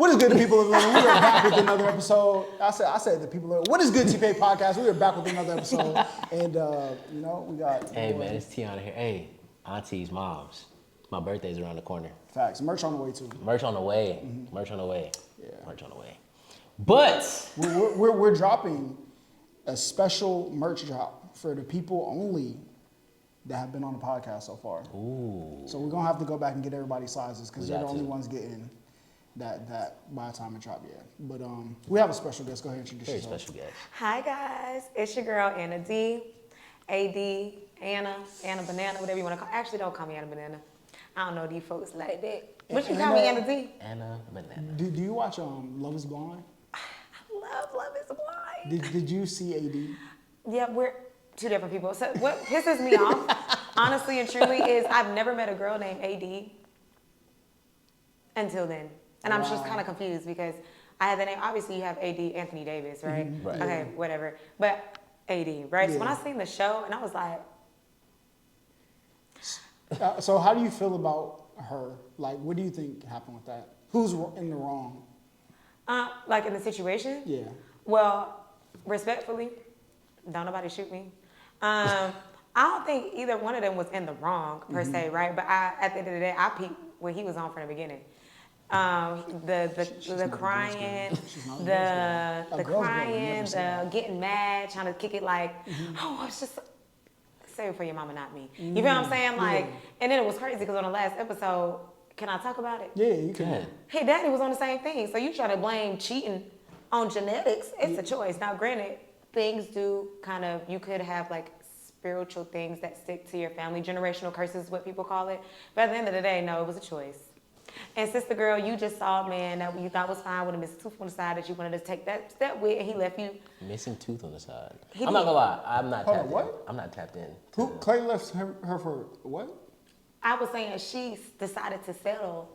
What is good to people? We are back with another episode. I said to people, what is good TPA podcast? We are back with another episode, and we got. Hey man, it's Tiana here. Hey, aunties, moms, my birthday's around the corner. Facts. Merch on the way too. Merch on the way. Mm-hmm. Merch on the way. Yeah. Merch on the way. But we're dropping a special merch drop for the people only that have been on the podcast so far. ooh, So we're gonna have to go back and get everybody's sizes because they're the got only to. ones getting that by the time it drop yet. But we have a special guest. Go ahead and introduce very yourself. special guest. Hi guys, it's your girl Anna D, AD, Anna Banana, whatever you want to call. Actually, don't call me Anna Banana. I don't know these folks like that. But you call me Anna D. Anna Banana. Do you watch Love Is Blind? I love is blind. Did you see AD? Yeah, we're two different people. So what pisses me off, honestly and truly, is I've never met a girl named AD until then. And I'm just kind of confused because I had the name, obviously you have AD Anthony Davis, right? Mm-hmm. Right. Okay, whatever. But AD, right? Yeah. So when I seen the show, and I was like, So how do you feel about her? Like, what do you think happened with that? Who's in the wrong? like in the situation? Yeah. Well, respectfully, don't nobody shoot me. I don't think either one of them was in the wrong per se, right? But at the end of the day, I peeped what he was on from the beginning. The crying, the crying, the getting mad, trying to kick it like, oh, it's just say it for your mama, not me. You feel what I'm saying? Like, and then it was crazy because on the last episode, can I talk about it? Yeah, you can. Good. Hey, daddy was on the same thing. So you try to blame cheating on genetics. It's a choice. Now, granted, things do kind of, you could have like spiritual things that stick to your family. Generational curses is what people call it. But at the end of the day, no, it was a choice. And sister girl, you just saw a man that you thought was fine with a missing tooth on the side that you wanted to take that step with, and he left you. Missing tooth on the side. He I'm not did. gonna lie. I'm not Hold on, tapped what? in. I'm not tapped in. Who Clay left her for what? I was saying she decided to settle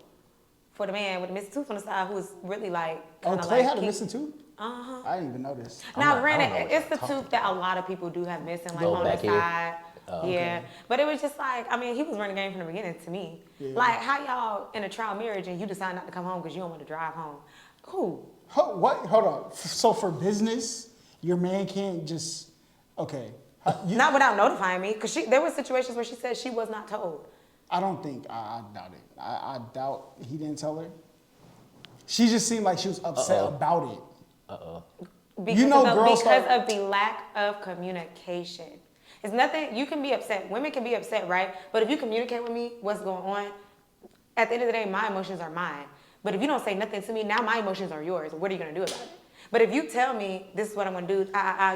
for the man with a missing tooth on the side who was really like. Oh, kinda Clay like had a keep- missing tooth? Uh-huh. I didn't even notice. Now, I don't know granted, what it's the y'all tooth that a lot of people do have missing, like Go on the back here? side. Oh, yeah, but it was just like, I mean, he was running the game from the beginning to me. Like, how y'all in a trial marriage and you decide not to come home because you don't want to drive home? Who? What? Hold on. So for business, your man can't just, okay. Not without notifying me, because there were situations where she said she was not told. I don't think, I doubt it. I doubt he didn't tell her. She just seemed like she was upset about it. Because, You know, of, the, girls because start- of the lack of communication. It's nothing, you can be upset. Women can be upset, right? But if you communicate with me what's going on, at the end of the day, my emotions are mine. But if you don't say nothing to me, now my emotions are yours. What are you going to do about it? But if you tell me this is what I'm going to do,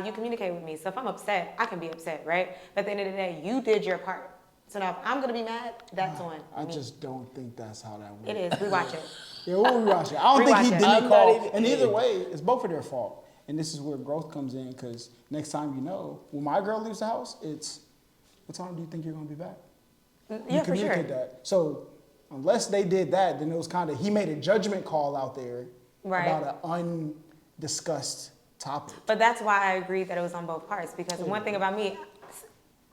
you communicate with me. So if I'm upset, I can be upset, right? But at the end of the day, you did your part. So now if I'm going to be mad, that's on I me. just don't think that's how that works. It is. We watch it. Yeah, we'll rewatch it. I don't think he Rewatch it. didn't I'm not call. even- And either way, it's both of their fault. And this is where growth comes in because next time you know, when my girl leaves the house, it's, what time do you think you're going to be back? Yeah, for sure. Communicate that. So unless they did that, then it was kind of, he made a judgment call out there Right. about an undiscussed topic. But that's why I agree that it was on both parts. Because one thing about me,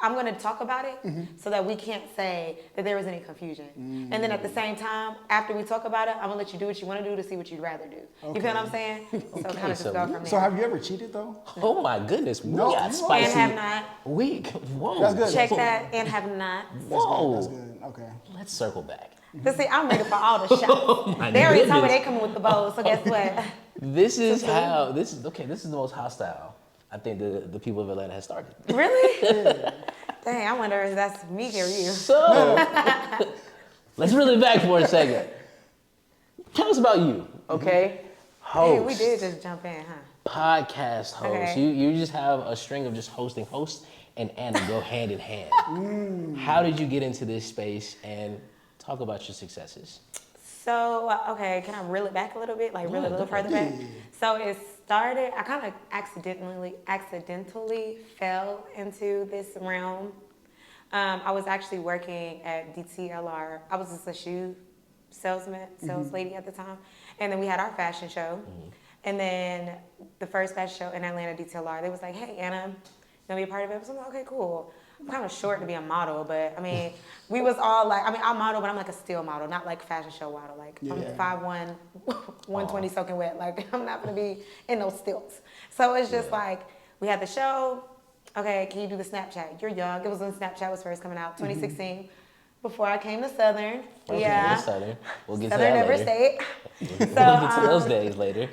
I'm going to talk about it so that we can't say that there was any confusion. And then at the same time, after we talk about it, I'm going to let you do what you want to do to see what you'd rather do. You feel what I'm saying? So kind of just so go from there. So have you ever cheated though? Oh my goodness. We No, got you spicy. And have not. Whoa. That's good. Check that and have not. Whoa. That's good. Okay. Let's circle back. But see, I'm ready for all the shots. Oh my They already told me goodness. they coming with the bows, so guess what? This is how, this is the most hostile I think the people of Atlanta has started. Really? Dang, I wonder if that's me or you. So, let's reel it back for a second. Tell us about you, okay? Host. Hey, we did just jump in, huh? Podcast host. Okay. You just have a string of just hosting. Host and Anna go hand in hand. How did you get into this space and talk about your successes? So, okay, can I reel it back a little bit? Like, reel it a little further back? So it started, I kind of accidentally fell into this realm. I was actually working at DTLR. I was just a shoe sales lady at the time. And then we had our fashion show. And then the first fashion show in Atlanta, DTLR, they was like, hey, Anna, you want to be a part of it? I was like, okay, cool. I'm kind of short to be a model, but I mean, we was all like, I mean, I model, but I'm like a still model, not like fashion show model. Like I'm Yeah. 5'1", 120 soaking wet. Like I'm not gonna be in those stilts. So it's just like we had the show. Okay, can you do the Snapchat? You're young. It was when Snapchat was first coming out, 2016. Before I came to Southern. Okay, Yeah. Southern. We'll get Southern to that Never later. State. We'll get to those days later.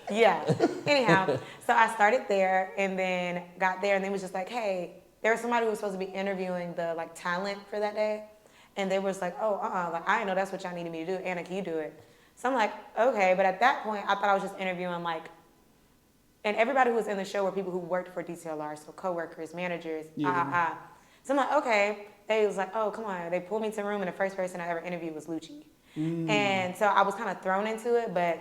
Yeah. Anyhow, so I started there and then got there and they was just like, hey, there was somebody who was supposed to be interviewing the like talent for that day. And they was like, oh, like I didn't know that's what y'all needed me to do. Anna, can you do it? So I'm like, okay. But at that point, I thought I was just interviewing like, and everybody who was in the show were people who worked for DTLR, so coworkers, managers, So I'm like, okay. They was like, oh, come on. They pulled me to the room and the first person I ever interviewed was Lucci. And so I was kind of thrown into it, but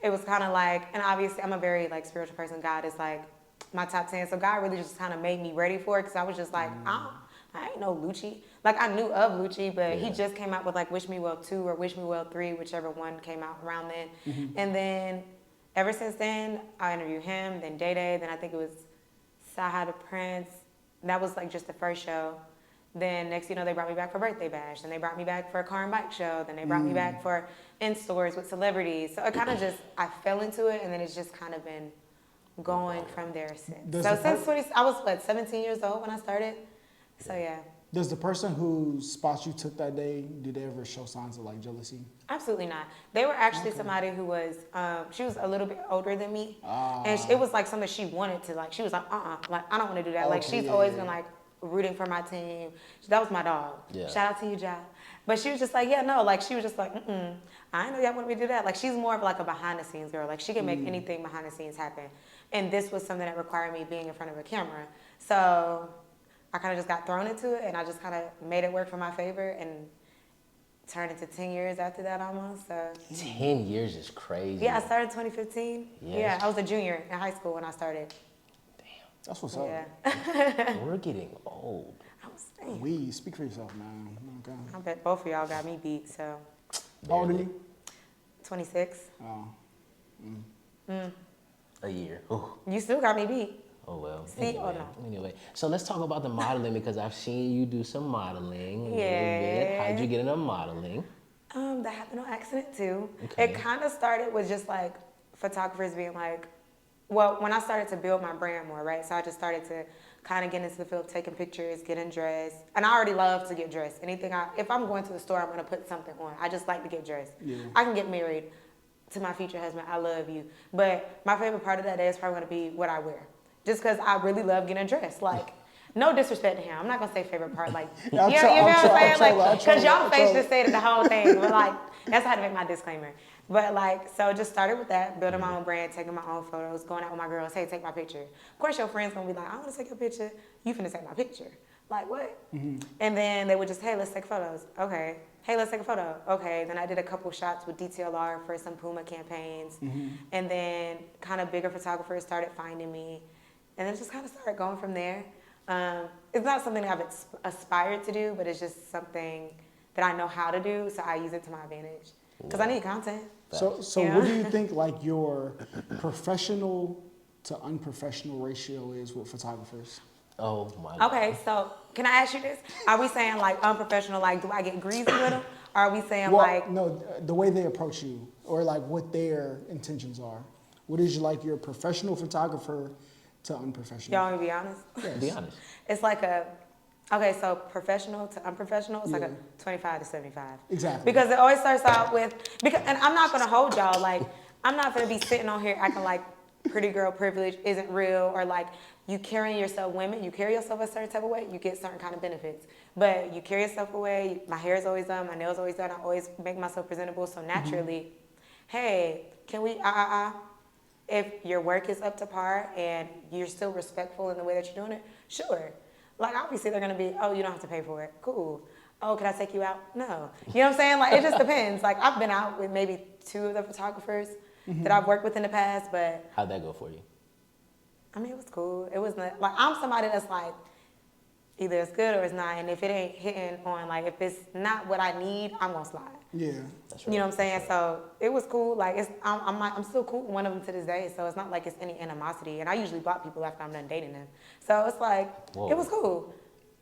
it was kind of like, and obviously I'm a very like spiritual person. God is like my top 10. So God really just kind of made me ready for it because I was just like, I ain't know Lucci. Like I knew of Lucci, but he just came out with like Wish Me Well 2 or Wish Me Well 3, whichever one came out around then. And then ever since then, I interviewed him, then Day Day, then I think it was Saha the Prince. That was like just the first show. Then next, you know, they brought me back for Birthday Bash. Then they brought me back for a car and bike show. Then they brought me back for in stores with celebrities. So it kind of just, I fell into it, and then it's just kind of been going from there since. So since I was, 17 years old when I started? So yeah. Does the person whose spots you took that day, did they ever show signs of like jealousy? Absolutely not. They were actually somebody who was, she was a little bit older than me. And it was like something she wanted to, like, she was like, like, I don't want to do that. Like, she's always been like rooting for my team. That was my dog. Yeah. Shout out to you, Ja. But she was just like, yeah, no, like, she was just like, I didn't know y'all wanted me to do that. Like, she's more of like a behind the scenes girl. Like, she can make anything behind the scenes happen. And this was something that required me being in front of a camera. So I kind of just got thrown into it, and I just kind of made it work for my favor, and turned into 10 years after that almost. So 10 years is crazy. yeah, I started 2015. Yes. Yeah, I was a junior in high school when I started. That's what's up. Yeah. We're getting old. I was saying. We speak for yourself, man. Okay. I bet both of y'all got me beat, so How old are you? 26. Oh. A year. Ooh. You still got me beat. Oh well. See or no? Anyway, so let's talk about the modeling because I've seen you do some modeling a little bit. Yeah. How'd you get into modeling? That happened on accident too. Okay. It kind of started with just like photographers being like, well, when I started to build my brand more, right? So I just started to kind of get into the field, taking pictures, getting dressed. And I already love to get dressed. If I'm going to the store, I'm going to put something on. I just like to get dressed. Yeah. I can get married to my future husband. I love you. But my favorite part of that day is probably going to be what I wear. Just because I really love getting dressed. Like, no disrespect to him. I'm not going to say favorite part. Like, Yeah, you know what I'm saying? Like, because y'all I'll face troll. just stated the whole thing. But like, that's how to make my disclaimer. But like, so just started with that, building my own brand, taking my own photos, going out with my girls, hey, take my picture. Of course, your friends gonna be like, I want to take your picture. You finna take my picture. Like, what? And then they would just, hey, let's take photos. Okay. Hey, let's take a photo. Okay. Then I did a couple shots with DTLR for some Puma campaigns. And then kind of bigger photographers started finding me. And then just kind of started going from there. It's not something that I've aspired to do, but it's just something that I know how to do, so I use it to my advantage. Because I need content. So Yeah. what do you think like your professional to unprofessional ratio is with photographers? Oh my God. Okay, so can I ask you this? Are we saying like unprofessional, like do I get greasy with them? Or are we saying Well, like, no, the way they approach you or like what their intentions are. What is like your professional photographer to unprofessional? y'all want me to be honest? Be honest. It's like okay, so professional to unprofessional, it's like a 25 to 75. Exactly. Because it always starts out with, and I'm not gonna hold y'all, like, I'm not gonna be sitting on here acting like pretty girl privilege isn't real, or like you carrying yourself, women, you carry yourself a certain type of way, you get certain kind of benefits. But you carry yourself away, my hair is always done, my nails always done, I always make myself presentable, so naturally, hey, can we, if your work is up to par and you're still respectful in the way that you're doing it, sure. Like, obviously, they're going to be, oh, you don't have to pay for it. Cool. Oh, can I take you out? No. You know what I'm saying? Like, it just depends. Like, I've been out with maybe 2 of the photographers that I've worked with in the past, but, How'd that go for you? I mean, it was cool. It was not, like, I'm somebody that's like, Either it's good or it's not. And if it ain't hitting on, like, if it's not what I need, I'm gonna slide. Yeah. That's You know what I'm saying? So it was cool. Like, I'm still cool with one of them to this day. So it's not like it's any animosity. And I usually block people after I'm done dating them. So it's like, Whoa. it was cool.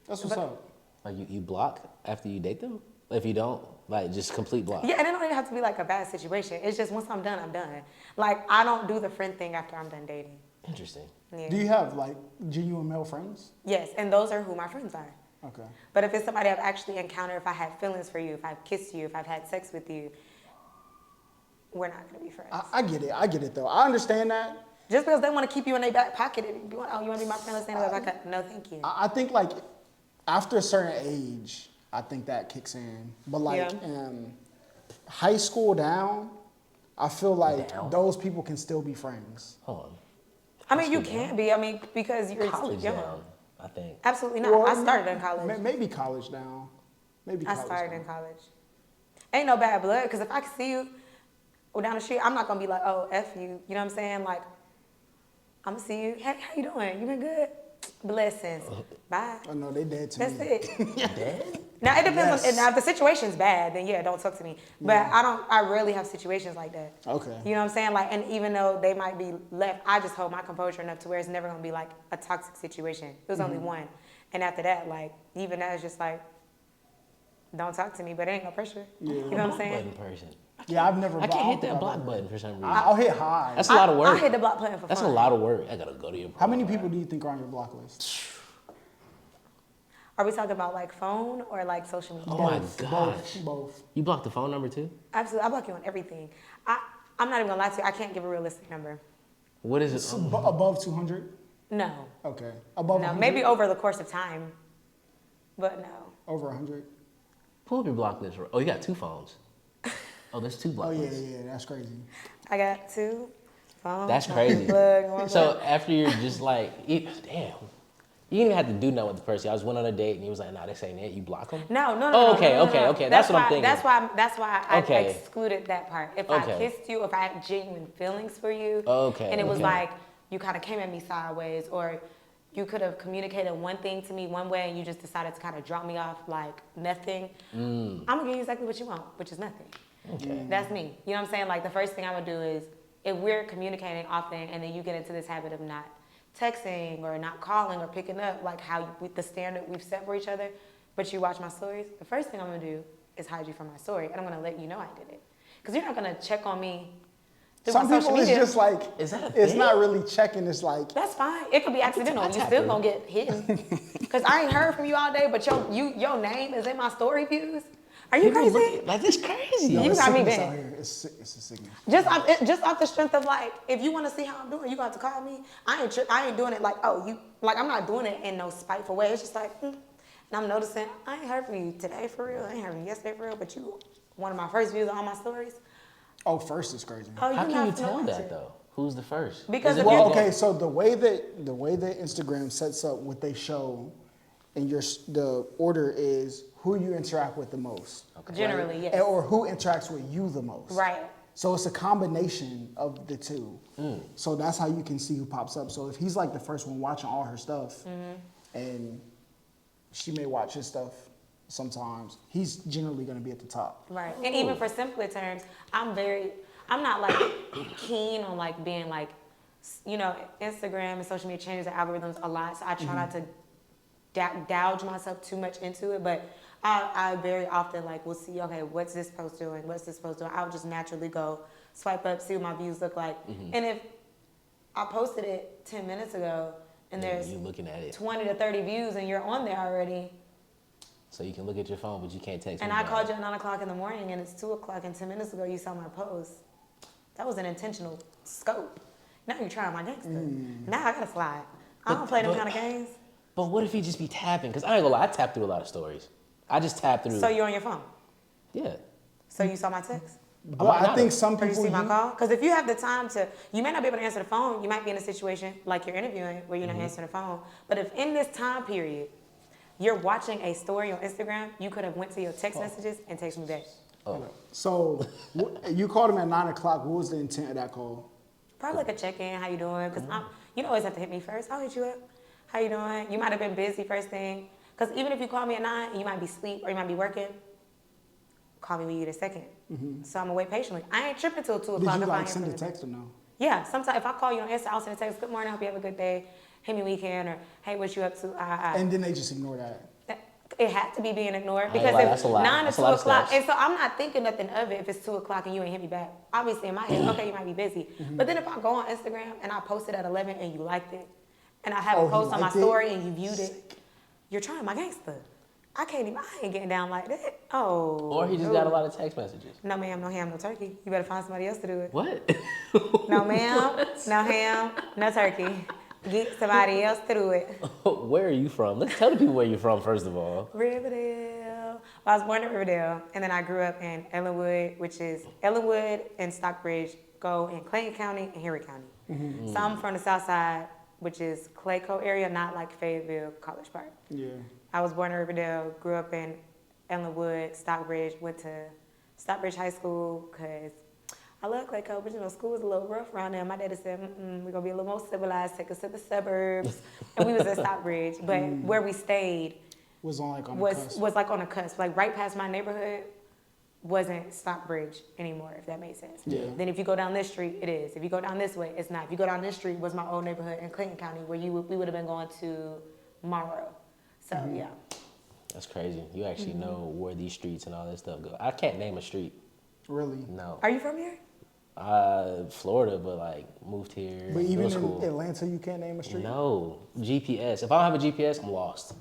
That's what's up. Like you block after you date them? If you don't, like just complete block. Yeah, and it don't even have to be like a bad situation. It's just once I'm done, I'm done. Like, I don't do the friend thing after I'm done dating. Interesting. Yeah. Do you have like genuine male friends? Yes, and those are who my friends are. Okay. But if it's somebody I've actually encountered, if I had feelings for you, if I've kissed you, if I've had sex with you, we're not gonna be friends. I get it. I get it though. I understand that. Just because they want to keep you in their back pocket, you want to be my friend? Let's stay in the back pocket. No, thank you. I think like after a certain age, I think that kicks in. But like Yeah. high school down, I feel like Down? those people can still be friends. Hold on. I mean, you school can be. I mean, because you're College young. down, I think. Absolutely not. Well, I started in college. Maybe college down. Maybe I college started down. in college. Ain't no bad blood, because if I can see you down the street, I'm not going to be like, oh, F you. You know what I'm saying? Like, I'm going to see you. Hey, how you doing? You been good? Blessings. Bye. Oh no, they dead to That's me. it. Dead? Now, it depends Yes. on, now if the situation's bad, then yeah, don't talk to me. But I rarely have situations like that. Okay. You know what I'm saying? Like, and even though they might be left, I just hold my composure enough to where it's never gonna be like a toxic situation. It was only one. And after that, like, even that is just like, don't talk to me, but it ain't no pressure. Yeah. You know what I'm Block saying? button person. Yeah, I've never. I can't hit that I've block never- button for some reason. I'll hit high. That's a lot of work. I hit the block button for That's fun. a lot of work. I gotta go to your. How many people do you think are on your block list? Are we talking about like phone or like social media? Oh my Both, gosh. Both. You blocked the phone number too? Absolutely. I block you on everything. I'm not even gonna lie to you. I can't give a realistic number. What is it? So above 200? No. Okay. Above No. 100? Maybe over the course of time. But no. Over 100? Pull up your block list. Oh, you got two phones. Oh, there's two block Oh yeah, lists. yeah, that's crazy. I got two phones. That's one crazy. plug, one So plug. after you're just like, damn. You didn't even have to do nothing with the person. I just went on a date and he was like, nah, this ain't it. You block him? No. Oh, no, okay, no, no, okay, no. okay. That's what I'm thinking. That's why I Okay. excluded that part. If Okay. I kissed you, if I had genuine feelings for you, Okay, and it was okay. like you kind of came at me sideways, or you could have communicated one thing to me one way and you just decided to kind of drop me off like nothing, I'm gonna give you exactly what you want, which is nothing. Okay. That's me. You know what I'm saying? Like, the first thing I'm gonna do is, if we're communicating often and then you get into this habit of not texting or not calling or picking up, like how with the standard we've set for each other, but you watch my stories, the first thing I'm gonna do is hide you from my story, and I'm gonna let you know I did it. Because you're not gonna check on me through Some my social people it's media. just like, Is that a it's thing? not really checking. It's like, That's fine. It could be accidental. I You tap still her. gonna get hidden. Because I ain't heard from you all day, but your name is in my story views. Are you People crazy? look- like, this crazy. You it's got me sickness bent. out here. It's a sickness. Just off the strength of like, if you want to see how I'm doing, you got to call me. I ain't doing it like, oh, you, like, I'm not doing it in no spiteful way. It's just like, and I'm noticing I ain't heard from you today for real. I ain't heard from you yesterday for real. But you, one of my first views on all my stories. Oh, first is crazy. Oh, How you can not you finna tell watch that it. though? Who's the first? Because Is it if Well, you- okay, so the way that Instagram sets up what they show, and the order is who you interact with the most. Generally, yes. Or who interacts with you the most. Right. So it's a combination of the two. So that's how you can see who pops up. So if he's like the first one watching all her stuff, and she may watch his stuff sometimes, he's generally going to be at the top. Right. And even for simpler terms, I'm not like keen on like being like, you know, Instagram and social media changes the algorithms a lot. So I try not to gouge myself too much into it. But I very often like will see, okay, what's this post doing? What's this post doing? I'll just naturally go swipe up, see what my views look like. And if I posted it 10 minutes ago and there's you looking at it, 20 to 30 views and you're on there already, so you can look at your phone, but you can't text. and me I back. called you at 9 o'clock in the morning and it's 2 o'clock and 10 minutes ago you saw my post. That was an intentional scope. Now you're trying my gangster. Now I gotta slide. I don't play them kind of games. But what if he just be tapping? Because I ain't gonna lie, I tap through a lot of stories. I just tap through. So you're on your phone. Yeah. So you saw my text. But might I not think have. some Or you people. see my call? Because if you have the time to, you may not be able to answer the phone. You might be in a situation like you're interviewing where you're not answering the phone. But if in this time period, you're watching a story on Instagram, you could have went to your text messages and text me back. So you called him at 9 o'clock. What was the intent of that call? Probably like a check-in, how you doing? Because you don't always have to hit me first. I'll hit you up. How you doing? You might have been busy first thing. Because even if you call me at 9 and you might be asleep or you might be working, call me when you get a second. So I'm gonna wait patiently. I ain't tripping till 2 Did o'clock. you if I like ain't send a feeling text or no? Yeah, sometimes if I call you on Insta, I'll send a text. Good morning, hope you have a good day. Hit me weekend, or hey, what you up to? And then they just ignore that. It had to be being ignored I ain't because lie, if that's a lot. 9 to That's a 2 lot of o'clock, steps. and so I'm not thinking nothing of it if it's 2 o'clock and you ain't hit me back. Obviously in my head, okay, you might be busy. But then if I go on Instagram and I posted at 11 and you liked it, and I have Oh, a he post on my liked it? story and you viewed it, you're trying my gangster. I ain't getting down like that. Oh. Or he just got a lot of text messages. No ma'am, no ham, no turkey. You better find somebody else to do it. What? No ma'am, no ham, no turkey. Get somebody else to do it. Where are you from? Let's tell the people where you're from, first of all. Riverdale. Well, I was born in Riverdale, and then I grew up in Ellenwood, which is Ellenwood and Stockbridge go in Clayton County and Henry County. So I'm from the South Side, which is Clayco area, not like Fayetteville, College Park. Yeah. I was born in Riverdale, grew up in Ellenwood, Stockbridge, went to Stockbridge High School because I love Clayco, but you know, school was a little rough around there. My daddy said, we're gonna be a little more civilized, take us to the suburbs. And we was at Stockbridge, but where we stayed Was on like on the was cusp. was like on a cusp, like right past my neighborhood wasn't Stockbridge anymore, if that makes sense. Yeah. Then if you go down this street, it is. If you go down this way, it's not. If you go down this street, was my old neighborhood in Clinton County, where we would have been going to Monroe. So yeah. That's crazy. You actually know where these streets and all that stuff go. I can't name a street. Really. No. Are you from here? Florida, but like moved here. But even middle school. in Atlanta, you can't name a street? No. GPS. If I don't have a GPS, I'm lost.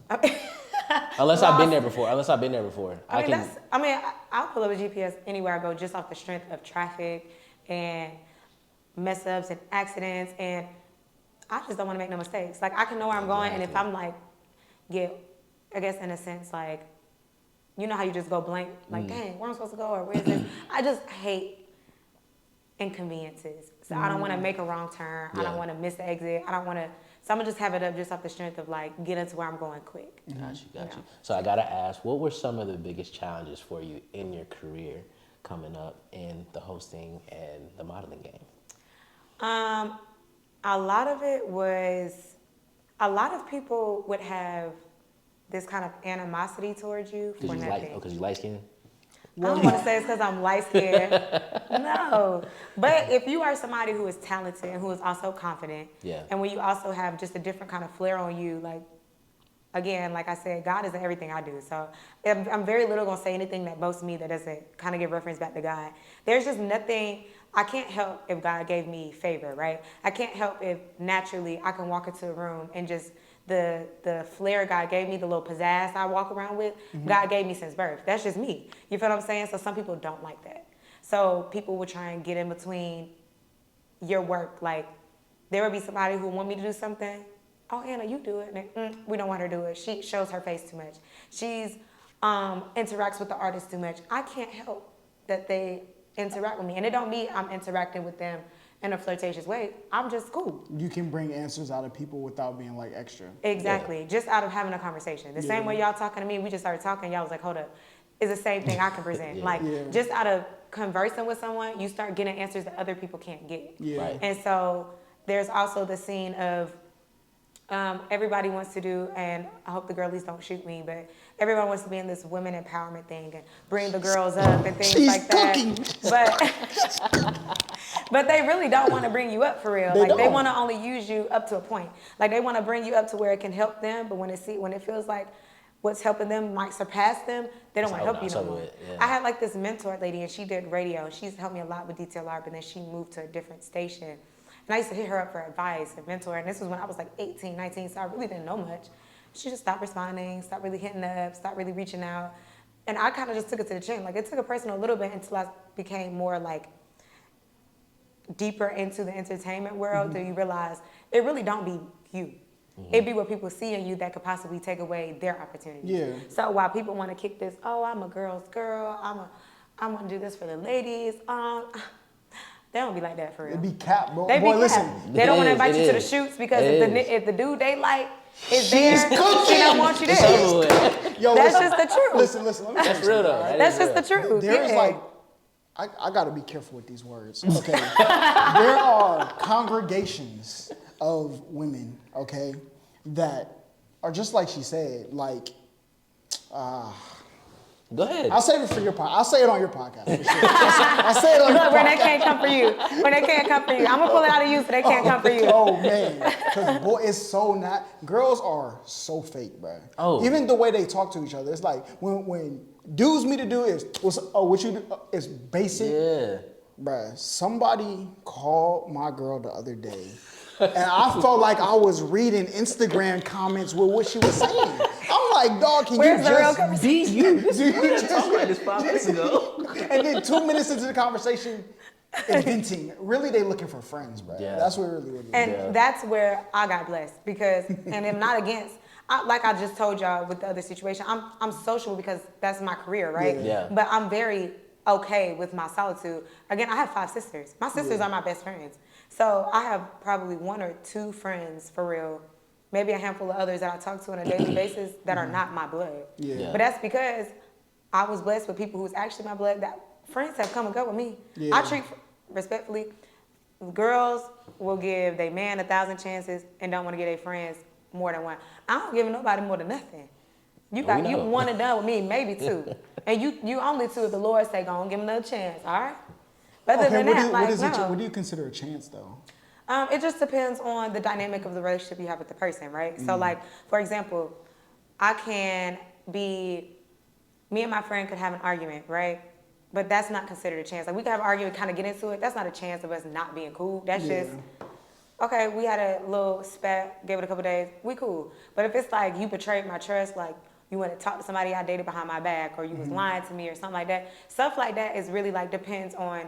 Unless I've been there before. I'll pull up a GPS anywhere I go just off the strength of traffic and mess ups and accidents, and I just don't want to make no mistakes. Like I can know where I'm going, and if I'm like, I guess in a sense, like, you know how you just go blank, like, dang, where am I supposed to go, or where is this? I just hate inconveniences. So I don't want to make a wrong turn. I don't Yeah. want to miss the exit. I don't want to. So I'm gonna just have it up just off the strength of like getting to where I'm going quick. Got you. So I gotta ask, what were some of the biggest challenges for you in your career coming up in the hosting and the modeling game? A lot of it was, a lot of people would have this kind of animosity towards you for nothing. Because you light skinned? I don't want to say it's because I'm light skinned. No. But if you are somebody who is talented and who is also confident, Yeah. and when you also have just a different kind of flair on you, like, again, like I said, God is in everything I do. So I'm very little going to say anything that boasts me that doesn't kind of give reference back to God. There's just nothing, I can't help if God gave me favor, right? I can't help if naturally I can walk into a room and just the flair God gave me, the little pizzazz I walk around with, God gave me since birth. That's just me. You feel what I'm saying? So some people don't like that. So people will try and get in between your work. Like, there would be somebody who want me to do something. Oh, Anna, you do it. And then, we don't want her to do it. She shows her face too much. She's interacts with the artist too much. I can't help that they interact with me. And it don't mean I'm interacting with them in a flirtatious way. I'm just cool. You can bring answers out of people without being like extra. Exactly. Yeah. Just out of having a conversation. The same way y'all talking to me, we just started talking, y'all was like, hold up. It's the same thing I can present. Like, just out of conversing with someone, you start getting answers that other people can't get. Yeah. Right. And so there's also the scene of everybody wants to do, and I hope the girlies don't shoot me, but everyone wants to be in this women empowerment thing and bring the girls up and things She's like that. But they really don't want to bring you up for real. They don't. want to only use you up to a point. Like they want to bring you up to where it can help them, but when it feels like what's helping them might surpass them, they don't want to help you no more. Yeah. I had like this mentor lady, and she did radio. She's helped me a lot with detail art, but then she moved to a different station. And I used to hit her up for advice and mentor, and this was when I was like 18, 19, so I really didn't know much. She just stopped responding, stopped really hitting up, stopped really reaching out. And I kind of just took it to the chin. Like, it took a personal a little bit until I became more like deeper into the entertainment world, till you realize it really don't be you. It be what people see in you that could possibly take away their opportunities. Yeah. So while people want to kick this, oh, I'm a girl's girl, I'm gonna do this for the ladies, they don't be like that for real. It'd be cap, bro. They Boy, be listen. capped. They don't want to invite It you to the is. shoots because It if the dude they like is there, she don't want you It's there. over with. Yo, That's listen, just the truth. Listen. Let me tell That's you real something, though. right? That That's is just the real. truth. There's yeah. like, I got to be careful with these words. Okay. There are congregations of women, okay, that are just like she said, like Go ahead. I'll save it for your podcast. I'll say it on your podcast. For sure. I'll say it on your Look, when they podcast. can't come for you. When they can't come for you. I'm going to pull it out of you so they can't come for you. Oh man, because boy, it's so not. Girls are so fake, bro. Oh. Even the way they talk to each other, it's like when dudes meet a dude, what you do is basic. Yeah. Bruh, somebody called my girl the other day, and I felt like I was reading Instagram comments with what she was saying. I'm like, dog, can Where's you the real just conversation? Be you. do you just Talk about this 5 minutes ago. And then 2 minutes into the conversation, it's venting. Really, they looking for friends, bro. Yeah. That's what really what it is. And Yeah. that's where I got blessed because, and I'm not against, like I just told y'all with the other situation, I'm sociable because that's my career, right? Yeah. But I'm very okay with my solitude. Again, I have 5 sisters. My sisters are my best friends. So I have probably 1 or 2 friends for real, maybe a handful of others that I talk to on a daily basis that are not my blood. Yeah. But that's because I was blessed with people who's actually my blood. That friends have come and go with me. Yeah. I treat, respectfully, girls will give their man 1,000 chances and don't want to give their friends more than 1. I don't give nobody more than nothing. You We got you know. 1 and done with me, maybe 2, and you only 2 if the Lord say go on, give them another chance. All right. But other Okay, than that, like no. what do you consider a chance though? It just depends on the dynamic of the relationship you have with the person, right? So, like, for example, me and my friend could have an argument, right? But that's not considered a chance. Like, we could have an argument, kind of get into it. That's not a chance of us not being cool. That's Yeah. just, okay, we had a little spat, gave it a couple days, we cool. But if it's like you betrayed my trust, like you want to talk to somebody I dated behind my back, or you was lying to me or something like that, stuff like that is really like depends on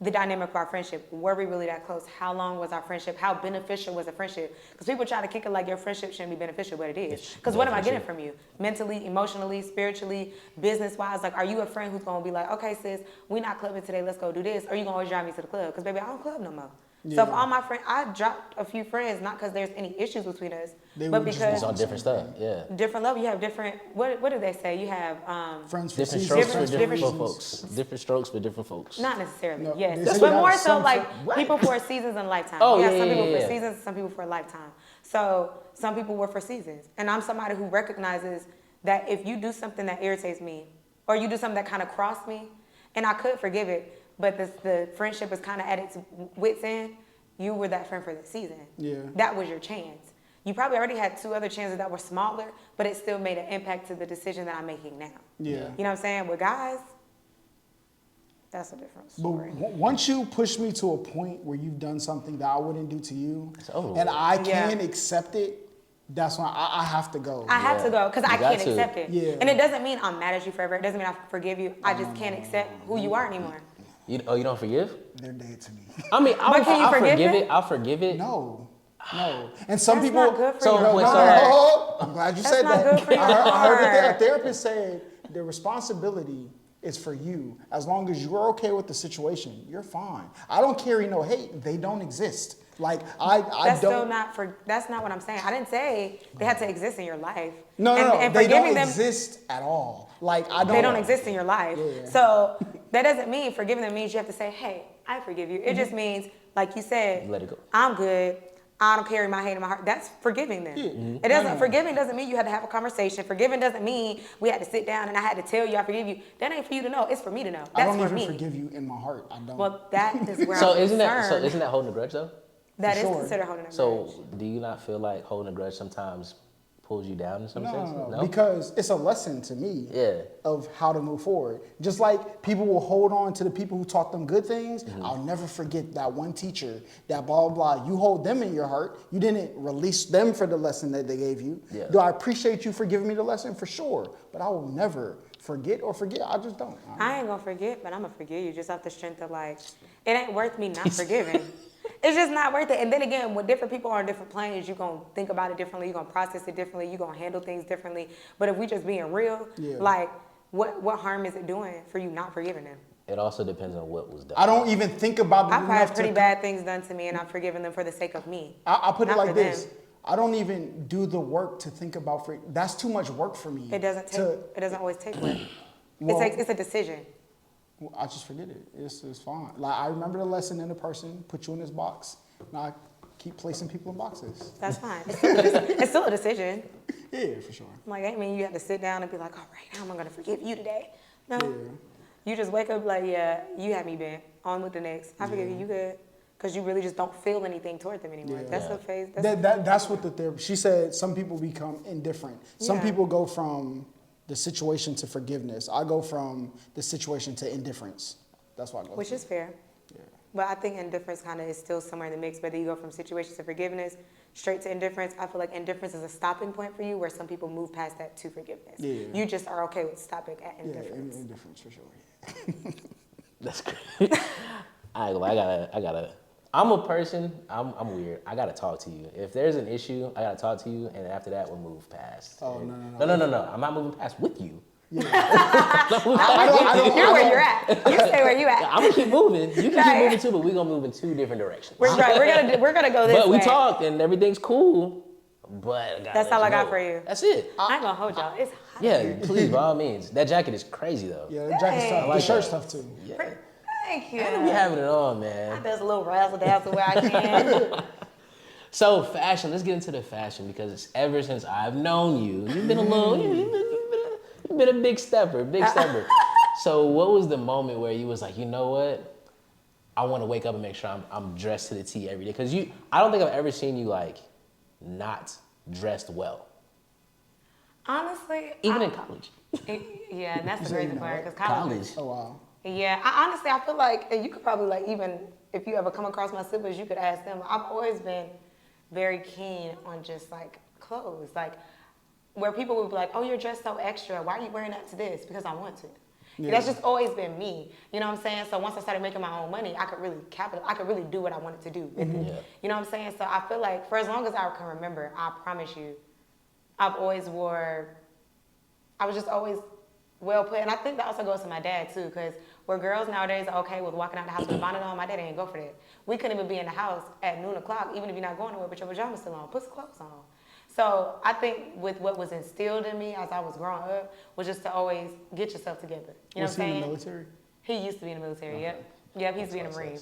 the dynamic of our friendship. Were we really that close? How long was our friendship? How beneficial was the friendship? Because people try to kick it like your friendship shouldn't be beneficial, but it is. Because what am I getting from you? Mentally, emotionally, spiritually, business-wise? Like, are you a friend who's going to be like, okay, sis, we not clubbing today, let's go do this? Or are you going to always drive me to the club? Because, baby, I don't club no more. So if all my friends, I dropped a few friends, not because there's any issues between us, They but were just because It's on different stuff. Yeah. different level, you have different, what do they say? You have, Friends for Different seasons, strokes friends for for different reasons. folks. Different strokes for different folks. not necessarily, No, yes. they say you But have more so some like right. people for seasons and lifetime. Oh, you have yeah, some yeah, people yeah. for seasons, some people for a lifetime. So some people were for seasons. And I'm somebody who recognizes that if you do something that irritates me, or you do something that kind of crossed me, and I could forgive it, but the friendship is kind of at its wit's end, you were that friend for the season. Yeah. That was your chance. You probably already had 2 other chances that were smaller, but it still made an impact to the decision that I'm making now. Yeah. You know what I'm saying? With guys, that's a different But story. once you push me to a point where you've done something that I wouldn't do to you, It's over and with. I Yeah. can't accept it, that's when I have to go. I have to go because I You got can't to. accept it. Yeah. And it doesn't mean I'm mad at you forever. It doesn't mean I forgive you. I just can't accept who you are anymore. You don't forgive? They're dead to me. I mean, But can you I'll forgive forgive it? it. I'll forgive it. No. And some That's people. not good for So, your wait, heart. so- I'm glad you That's said not that. good for your I heard a heart. therapist say the responsibility is for you. As long as you're okay with the situation, you're fine. I don't carry no hate. They don't exist. Like I That's don't. still not for. That's not what I'm saying. I didn't say they had to exist in your life. No. And They forgiving don't them, exist at all. Like I don't. they don't exist in your life. Yeah. So that doesn't mean forgiving them means you have to say, "Hey, I forgive you." It just means, like you said, Let it go. I'm good. I don't carry my hate in my heart. That's forgiving them. Yeah. It doesn't. Forgiving doesn't mean you had to have a conversation. Forgiving doesn't mean we had to sit down and I had to tell you I forgive you. That ain't for you to know. It's for me to know. I That's don't for even me. forgive you in my heart. I don't. Well, that is where So I'm isn't concerned. that holding a grudge though? That is sure. considered holding a grudge. So do you not feel like holding a grudge sometimes pulls you down in some sense? No, because it's a lesson to me Yeah. of how to move forward. Just like people will hold on to the people who taught them good things, Mm-hmm. I'll never forget that one teacher, that blah, blah, blah. You hold them in your heart. You didn't release them for the lesson that they gave you. Yeah. Do I appreciate you for giving me the lesson? For sure. But I will never forget or forget. I just don't. I ain't gonna forget, but I'm gonna forgive you just off the strength of like, it ain't worth me not forgiving. It's just not worth it. And then again, when different people are on different planes, you're gonna think about it differently, you're gonna process it differently, you're gonna handle things differently. But if we just being real, Yeah. like, what harm is it doing for you not forgiving them? It also depends on what was done. I don't even think about it I've enough had pretty to. bad things done to me, and I've forgiven them for the sake of me. I put it Not like for this. them. I don't even do the work to think about. That's too much work for me. It doesn't take. It doesn't always take work. Well- It's a decision. Well, I just forget it. It's fine. Like I remember the lesson in the person, put you in this box. Now I keep placing people in boxes. That's fine. It's still a decision. Yeah, for sure. Like, I mean, you have to sit down and be like, all right, how am I going to forgive you today? No. Yeah. You just wake up like, yeah, you had me bent. On with the next. I forgive you. You good. Because you really just don't feel anything toward them anymore. Yeah. That's Yeah. a phase. That's what the therapist, she said some people become indifferent. Some Yeah. people go from the situation to forgiveness. I go from the situation to indifference. That's what I go Which through. is fair. Yeah. But I think indifference kind of is still somewhere in the mix. Whether you go from situation to forgiveness, straight to indifference, I feel like indifference is a stopping point for you where some people move past that to forgiveness. Yeah. You just are okay with stopping at Yeah, indifference. indifference for sure. That's great. I gotta. I'm a person. I'm weird. I gotta talk to you. If there's an issue, I gotta talk to you, and after that, we'll move past. Oh, And- no. No. I'm not moving past with you. You're where you're at. You stay where you at. I'm gonna keep moving. You can Right. keep moving too, but we're gonna move in two different directions. We're gonna go this But way. we talked, and everything's cool. But I gotta That's let all you I got know. for you. That's it. I ain't gonna hold y'all. It's hot Yeah, here. please, by all means. That jacket is crazy though. Yeah, the jacket's tough. like The shirt's that. tough too. Yeah. Thank you. I don't be having it on, I man. does a little razzle dazzle where I can. So fashion, let's get into the fashion because ever since I've known you, you've been a little, you've been a big stepper, big stepper. So what was the moment where you was like, you know what? I want to wake up and make sure I'm dressed to the T every day. Because I don't think I've ever seen you like not dressed well, Honestly, even in college. yeah, and that's the say crazy you know part what? because college. College. Oh wow. Yeah, I feel like, and you could probably like even if you ever come across my siblings, you could ask them. I've always been very keen on just like clothes, like where people would be like, "Oh, you're dressed so extra. Why are you wearing that to this?" Because I want to. Yeah. That's just always been me. You know what I'm saying? So once I started making my own money, I could really I could really do what I wanted to do. with it. Yeah. You know what I'm saying? So I feel like for as long as I can remember, I promise you, I've always I was just always well put. And I think that also goes to my dad too, because where girls nowadays are okay with walking out the house with a bonnet on, my dad ain't go for that. We couldn't even be in the house at noon o'clock, even if you're not going nowhere, but your pajamas still on. Put some clothes on. So I think with what was instilled in me as I was growing up was just to always get yourself together. You know Was what I'm he in saying? the military? He used to be in the military, yep. Yep, he used to be in the Marine.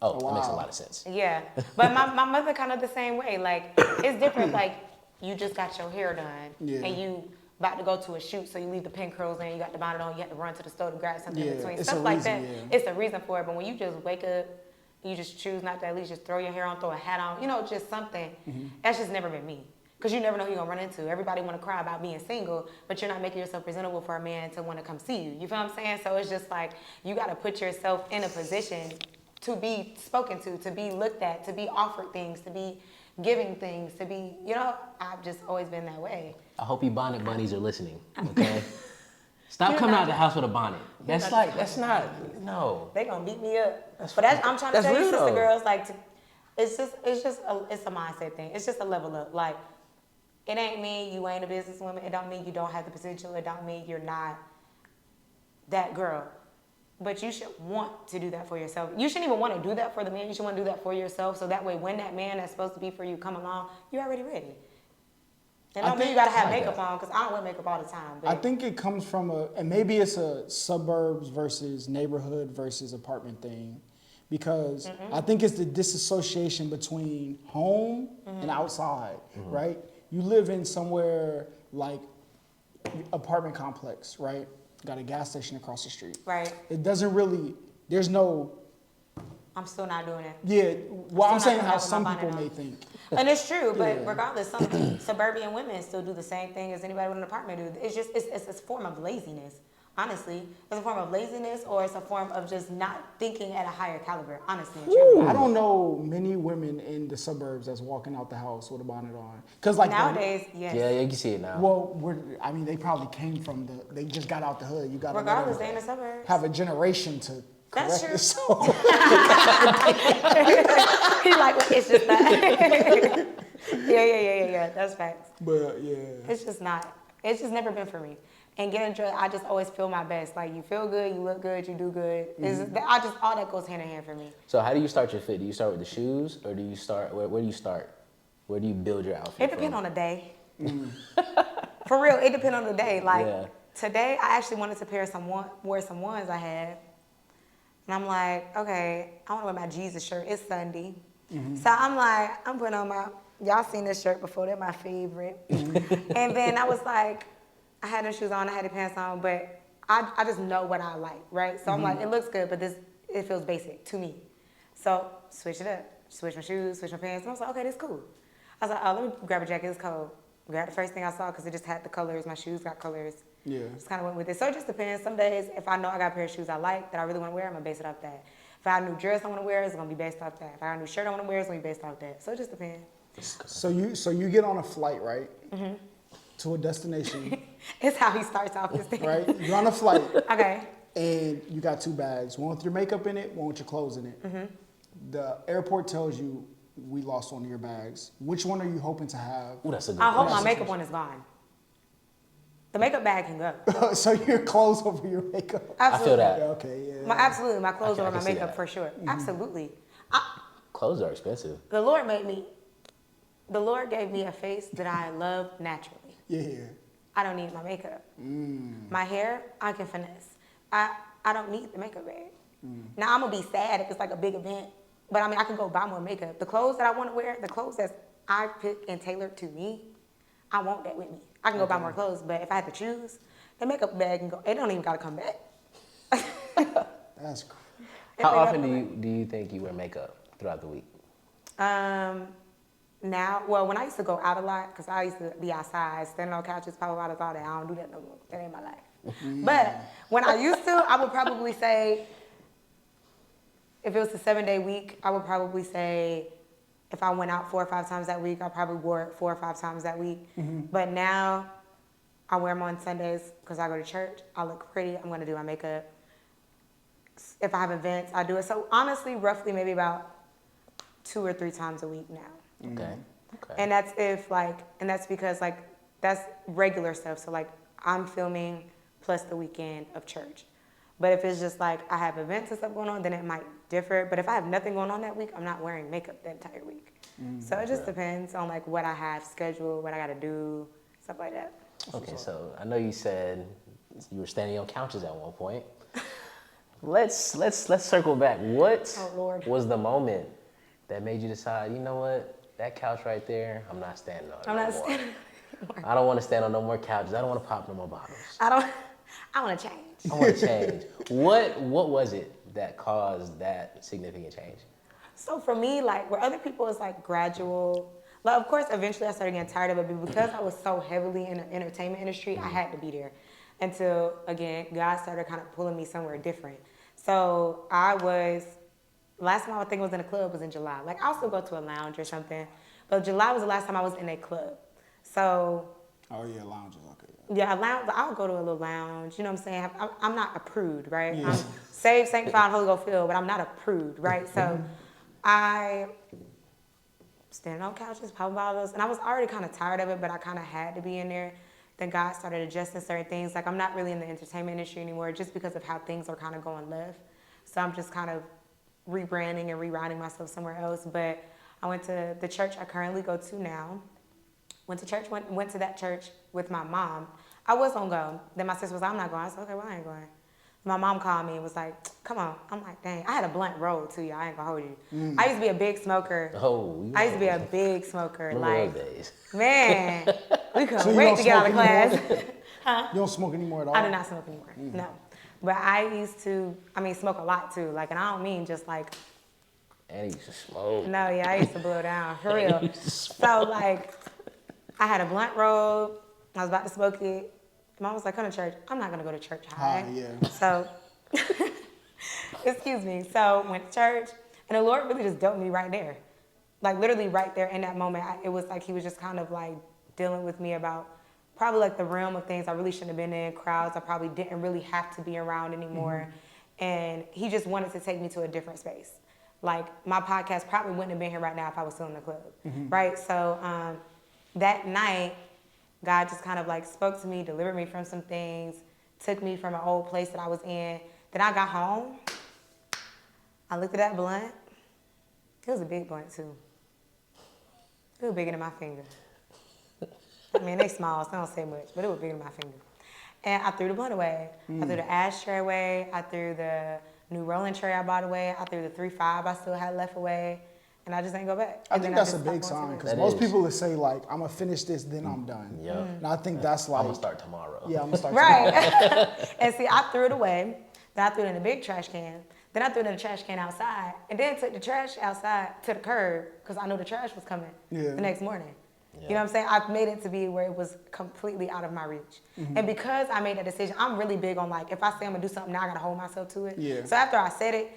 Oh, Oh, that makes a wow. lot of sense. Yeah, but my mother kind of the same way. Like, it's different. Like, you just got your hair done, Yeah. and you about to go to a shoot, so you leave the pin curls in, you got the bonnet on, you have to run to the store to grab something Yeah, in between. it's Stuff a like reason, that. yeah. It's a reason for it. But when you just wake up, you just choose not to at least just throw your hair on, throw a hat on, you know, just something. Mm-hmm. That's just never been me. Because you never know who you're going to run into. Everybody want to cry about being single, but you're not making yourself presentable for a man to want to come see you. You feel what I'm saying? So it's just like, you got to put yourself in a position to be spoken to be looked at, to be offered things, to be giving things, to be, you know, I've just always been that way. I hope you bonnet bunnies are listening. Okay. Stop coming out of the house with a bonnet. That's not. No. They gonna beat me up. That's But I'm trying to that's tell you, real, sister though. girls, like, it's a mindset thing. It's just a level up. Like, it ain't mean you ain't a businesswoman. It don't mean you don't have the potential. It don't mean you're not that girl. But you should want to do that for yourself. You shouldn't even want to do that for the man. You should want to do that for yourself. So that way, when that man that's supposed to be for you come along, you're already ready. It I don't mean think- you gotta have I like makeup that. on, because I don't wear makeup all the time. But I think it comes from and maybe it's a suburbs versus neighborhood versus apartment thing, because I think it's the disassociation between home and outside, right? You live in somewhere like apartment complex, right? Got a gas station across the street. right, It doesn't really, there's no, I'm still not doing it. yeah, well, I'm Still saying not how gonna have some my people bonnet may on. think. And it's true, but Yeah. regardless, some suburban women still do the same thing as anybody with an apartment do. It's just it's a form of laziness. Honestly, it's a form of laziness, or it's a form of just not thinking at a higher caliber. Honestly, and truly. I don't know many women in the suburbs that's walking out the house with a bonnet on. Cause like Nowadays, yes. Yeah, you can see it now. well, they probably came from they just got out the hood. You got to Regardless, they in the suburbs. have a generation to That's correct true. this. So, He's like, well, it's just that. yeah. That's facts. but yeah, It's just not. It's just never been for me. And getting dressed, I just always feel my best. Like, you feel good, you look good, you do good. All that goes hand in hand for me. So how do you start your fit? Do you start with the shoes, or do you start? Where do you start? Where do you build your outfit? It depends on the day. For real, it depends on the day. Like, Yeah. today, I actually wanted to wear some ones I had. And I'm like, okay, I want to wear my Jesus shirt. It's Sunday. So I'm like, I'm putting on Y'all seen this shirt before, they're my favorite. And then I was like, I had no shoes on, I had the pants on, but I just know what I like, right? So I'm like, it looks good, but it feels basic to me. So switch it up, switch my shoes, switch my pants, and I was like, okay, this cool. I was like, oh, let me grab a jacket, it's cold. Grab the first thing I saw because it just had the colors, my shoes got colors. Yeah. Just kind of went with it. So it just depends. Some days, if I know I got a pair of shoes I like that I really want to wear, I'm going to base it off that. If I got a new dress I want to wear, it's going to be based off that. If I got a new shirt I want to wear, it's going to be based off that. So it just depends. So you get on a flight, right? To a destination, It's how he starts off his thing. right? You're on a flight, Okay. and you got 2 bags. One with your makeup in it, one with your clothes in it. The airport tells you we lost one of your bags. Which one are you hoping to have? Ooh, that's a good I hope question. my makeup one is gone. The makeup bag can go. So your clothes over your makeup. I feel that. Yeah, okay, yeah. Absolutely. My clothes I over can my see makeup that. for sure. Absolutely. Clothes are expensive. The Lord gave me a face that I love naturally. Yeah. I don't need my makeup. My hair, I can finesse. I don't need the makeup bag. Now, I'm going to be sad if it's like a big event, but I mean, I can go buy more makeup. The clothes that I want to wear, the clothes that I pick and tailor to me, I want that with me. I can go buy more clothes, but if I had to choose, the makeup bag can go. It don't even got to come back. That's crazy. How often do you think you wear makeup throughout the week? Now, well, when I used to go out a lot, because I used to be outside, standing on couches, pop bottles, all that, I don't do that no more. That ain't my life. But when I used to, I would probably say, if it was a 7-day week, I would probably say, if I went out 4 or 5 times that week, I probably wore it 4 or 5 times that week. But now, I wear them on Sundays because I go to church. I look pretty. I'm going to do my makeup. If I have events, I do it. So honestly, roughly maybe about 2 or 3 times a week now. Okay. And that's because like that's regular stuff. So like I'm filming plus the weekend of church. But if it's just like I have events and stuff going on, then it might differ. But if I have nothing going on that week, I'm not wearing makeup that entire week. So it just depends on like what I have scheduled, what I got to do, stuff like that. Okay, so I know you said you were standing on couches at one point. Let's circle back. What Oh, Lord. was the moment that made you decide, you know what, that couch right there, I'm not standing on it I'm no not more. standing. I don't want to stand on no more couches. I don't want to pop no more bottles. I want to change. I want to change. What was it that caused that significant change? So for me, like where other people it's like gradual. Like of course, eventually I started getting tired of it, but because I was so heavily in the entertainment industry, I had to be there. Until again, God started kind of pulling me somewhere different. So last time I think I was in a club was in July. Like I'll still go to a lounge or something, but July was the last time I was in a club. So Oh yeah, lounges. Okay. yeah, a lounge. I'll go to a little lounge. You know what I'm saying? I'm not a prude, right? I'm saved, sanctified, Holy Ghost filled, but I'm not a prude, right? So I stand on couches, pop bottles, and I was already kind of tired of it, but I kind of had to be in there. Then God started adjusting certain things. Like I'm not really in the entertainment industry anymore, just because of how things are kind of going left. So I'm just kind of rebranding and rewriting myself somewhere else. But I went to the church I currently go to now. Went to that church with my mom. I was gonna go. Then my sister was like, I'm not going. I said, okay, well, I ain't going. My mom called me and was like, come on. I'm like, dang. I had a blunt roll too, y'all. I ain't gonna hold you. I used to be a big smoker. Oh, I used to be a big smoker. Remember those Like, days. man, we couldn't So you wait don't to get out of smoke class. You don't smoke anymore at all? I do not smoke anymore. No. But I used to, smoke a lot too. Like, and I don't mean just like, And he used to smoke. no, yeah, I used to blow down, for real. So, like, I had a blunt roll. I was about to smoke it. Mom was like, come to church. I'm not going to go to church high. Yeah. So, excuse me. So, went to church. And the Lord really just dealt me right there. Like, literally right there in that moment. It was like he was just kind of, like, dealing with me about probably, like, the realm of things I really shouldn't have been in, crowds I probably didn't really have to be around anymore. And he just wanted to take me to a different space. Like, my podcast probably wouldn't have been here right now if I was still in the club, right? So, that night, God just kind of like spoke to me, delivered me from some things, took me from an old place that I was in. Then I got home. I looked at that blunt. It was a big blunt too. It was bigger than my finger. I mean, they small, so I don't say much, but it was bigger than my finger. And I threw the blunt away. I threw the ashtray away. I threw the new rolling tray I bought away. I threw the 3.5 I still had left away. and I just ain't go back. I And think then that's a just big stopped going sign to because That most is. people would say like, "I'm gonna finish this, then I'm done." Yeah. And I think that's I'm like, gonna start tomorrow. yeah, I'm gonna start. Right. And see, I threw it away. Then I threw it in the big trash can. Then I threw it in the trash can outside. And then took the trash outside to the curb because I knew the trash was coming Yeah. the next morning. Yeah. You know what I'm saying? I've made it to be where it was completely out of my reach. Mm-hmm. And because I made that decision, I'm really big on like, if I say I'm gonna do something, now I gotta hold myself to it. Yeah. So after I said it,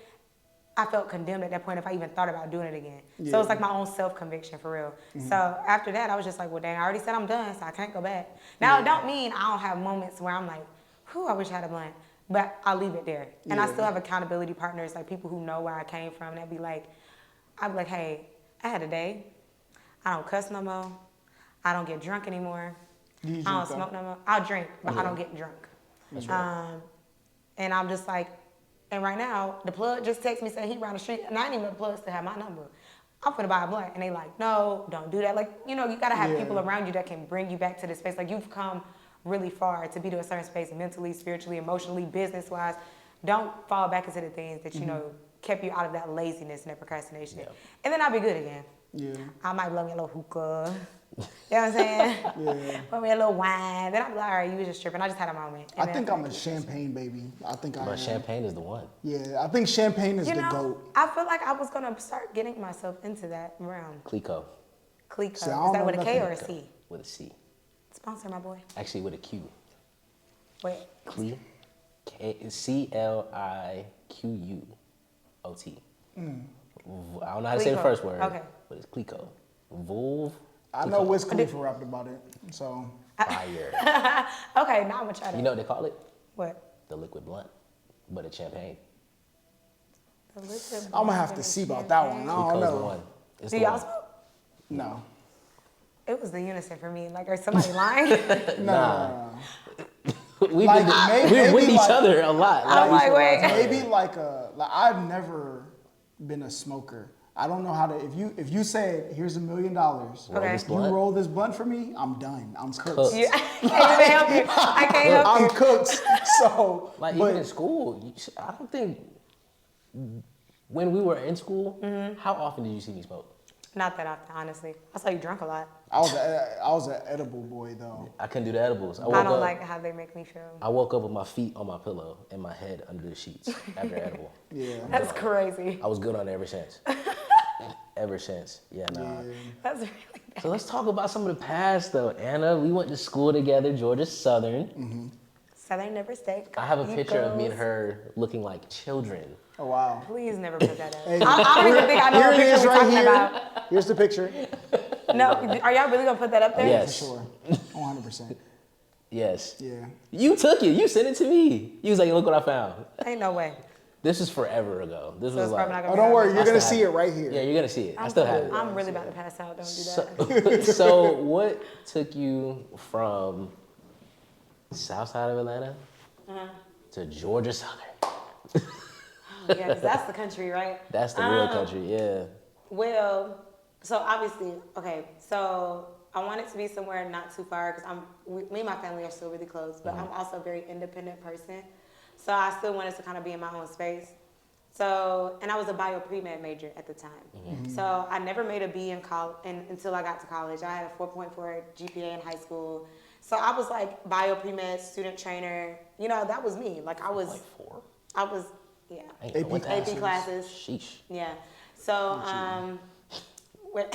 I felt condemned at that point if I even thought about doing it again. So Yeah. it's like my own self-conviction for real. So after that, I was just like, well, dang, I already said I'm done, so I can't go back. Now, it don't mean I don't have moments where I'm like, whew, I wish I had a blunt. But I'll leave it there. And I Yeah. still have accountability partners, like people who know where I came from. That'd be like, I'd be like, hey, I had a day. I don't cuss no more. I don't get drunk anymore. Do you I drink, don't though? smoke no more. I'll drink, but I don't get drunk. That's right. And I'm just like, and right now, the plug just texted me saying he around the street, and I didn't even know the plug still had my number. I'm finna buy a blunt, and they like, no, don't do that. Like, you know, you gotta have Yeah. people around you that can bring you back to this space. Like, you've come really far to be to a certain space mentally, spiritually, emotionally, business-wise. Don't fall back into the things that, you know, kept you out of that laziness and that procrastination. Yeah. And then I'll be good again. Yeah, I might blow me a little hookah. You know what I'm saying? yeah. Pour me a little wine. Then I'm like, all right, you was just tripping. I just had a moment. I And think then- I'm a champagne baby. I think I But am. champagne is the one. Yeah, I think champagne is You the know, goat. I feel like I was gonna start getting myself into that realm. Clico Clico. See, I Is don't that know with a K nothing. or a C? with a C. Sponsor my boy. Actually, with a Q. Wait. Cliquot. I don't know how to say the Clico. first word. Okay. But it's Clico. Vulve. I know Wiz Khalifa rapped about it, so Fire. Okay, now I'm gonna try that. You know what they call it? What? The liquid blunt, but it's champagne. The liquid I'm gonna have blunt to and see about that one. champagne. I don't Clico's the know. one. It's Do the y'all one. smoke? No, It was the unison for me. Like, are somebody lying? no. We've Like, been, maybe we're with each like- other a lot. I'm like, wait. Maybe like I've never been a smoker. I don't know how to. If you said here's $1 million, Roll Okay. this you blunt. roll this blunt for me, I'm done. I'm cooked. Cooked. You, I can't even help you. I can't help I'm you. cooked. So, Like but even in school, I don't think when we were in school, how often did you see me smoke? Not that often, honestly. I saw you drunk a lot. I was an edible boy though. I couldn't do the edibles. I woke don't up, like how they make me feel. I woke up with my feet on my pillow and my head under the sheets after edible. Yeah. That's crazy. I was good on it ever since. Ever since. Yeah, nah. Yeah. That's really bad. So let's talk about some of the past though. Anna, we went to school together, Georgia Southern. Southern never stayed. I have a picture of me and Eagles. her looking like children. Oh wow. Please never put that up. Hey, I don't even think I know Here what it is picture we're right talking here. about. Here's the picture. No, are y'all really gonna put that up there? Yes. For sure. 100%. Yes. Yeah. You took it. You sent it to me. You was like, look what I found. Ain't no way. This is forever ago. This So was it's like, probably not gonna Oh, be don't that worry. much. You're I gonna still see it have right here. yeah, you're gonna see it. I still have it. I'm really about to pass out. Don't do that. So what took you from south side of Atlanta to Georgia Southern? Yeah, 'cause that's the country, right? That's the real country, yeah. Well, so obviously, okay, so I want it to be somewhere not too far because me and my family are still really close, but I'm also a very independent person. So I still wanted to kind of be in my own space. So, and I was a bio pre-med major at the time. So I never made a B in college until I got to college. I had a 4.4 GPA in high school. So I was like bio pre-med, student trainer. You know, that was me. Like I was, Like 4. yeah. I ain't know AP what that AP classes. Sheesh. Yeah. So, what-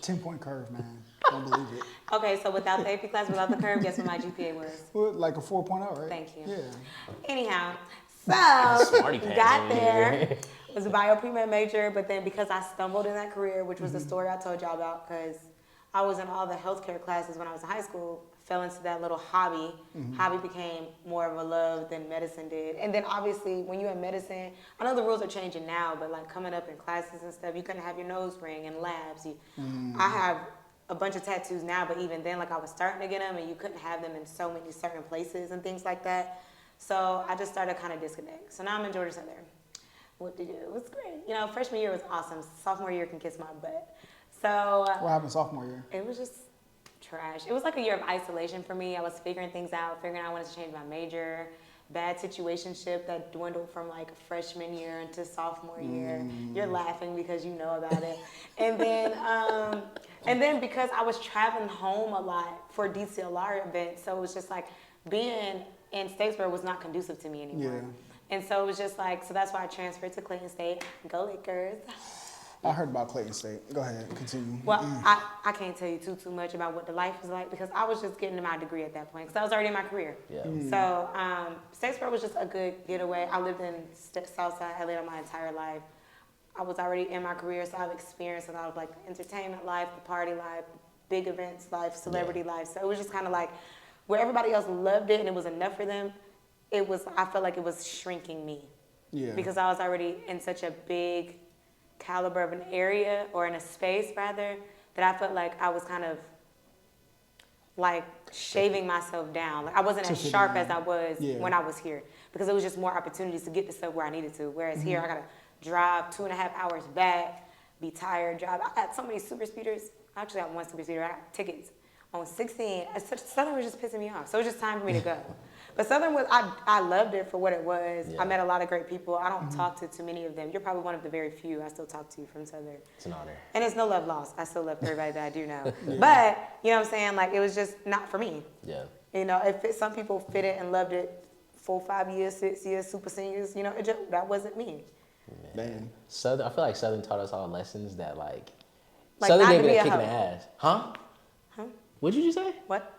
10-point curve, man. Don't believe it. okay, so without the AP class, without the curve, guess what my GPA was? Well, like a 4.0, right? Thank you. Yeah. Anyhow, so Smarty pants got over there, here. was a bio pre-med major, but then because I stumbled in that career, which was the story I told y'all about, because I was in all the healthcare classes when I was in high school, fell into that little hobby. Hobby became more of a love than medicine did. And then obviously when you're in medicine, I know the rules are changing now, but like coming up in classes and stuff, you couldn't have your nose ring in labs. I have a bunch of tattoos now, but even then, like I was starting to get them and you couldn't have them in so many certain places and things like that. So I just started kind of disconnect. So now I'm in Georgia Southern. What to do? It was great. You know, freshman year was awesome. Sophomore year can kiss my butt. So What happened sophomore year? it was just trash. It was like a year of isolation for me. I was figuring things out, figuring out I wanted to change my major. bad situationship that dwindled from like freshman year into sophomore year. You're laughing because you know about it. And then because I was traveling home a lot for DCLR events, so it was just like being in Statesboro was not conducive to me anymore. Yeah. And so it was just like, so that's why I transferred to Clayton State. Go Lakers. I heard about Clayton State. Go ahead, continue. Well, I can't tell you too much about what the life was like because I was just getting my degree at that point because I was already in my career. Yeah. So Statesboro was just a good getaway. I lived in Southside LA my entire life. I was already in my career, so I've experienced a lot of like the entertainment life, the party life, big events life, celebrity life. So it was just kind of like where everybody else loved it and it was enough for them. I felt like it was shrinking me. Yeah. Because I was already in such a big caliber of an area or in a space rather that I felt like I was kind of like shaving myself down. Like I wasn't as sharp as I was when I was here because it was just more opportunities to get to stuff where I needed to. Whereas here I gotta drive 2.5 hours back, be tired, drive. I had so many super speeders. I actually had one super speeder. I got tickets on 16. Southern was just pissing me off. So it was just time for me to go. But Southern was, I loved it for what it was. Yeah. I met a lot of great people. I don't talk to too many of them. You're probably one of the very few I still talk to from Southern. It's an honor. And it's no love lost. I still love everybody that I do know. But, you know what I'm saying? Like, it was just not for me. Yeah. You know, some people fit it and loved it 4, 5 years, 6 years, super seniors. You know, that wasn't me. Damn. Southern, I feel like Southern taught us all lessons that like Like, Southern not gave to it be a a kick in the hoe. ass. Huh? What'd you just say? What?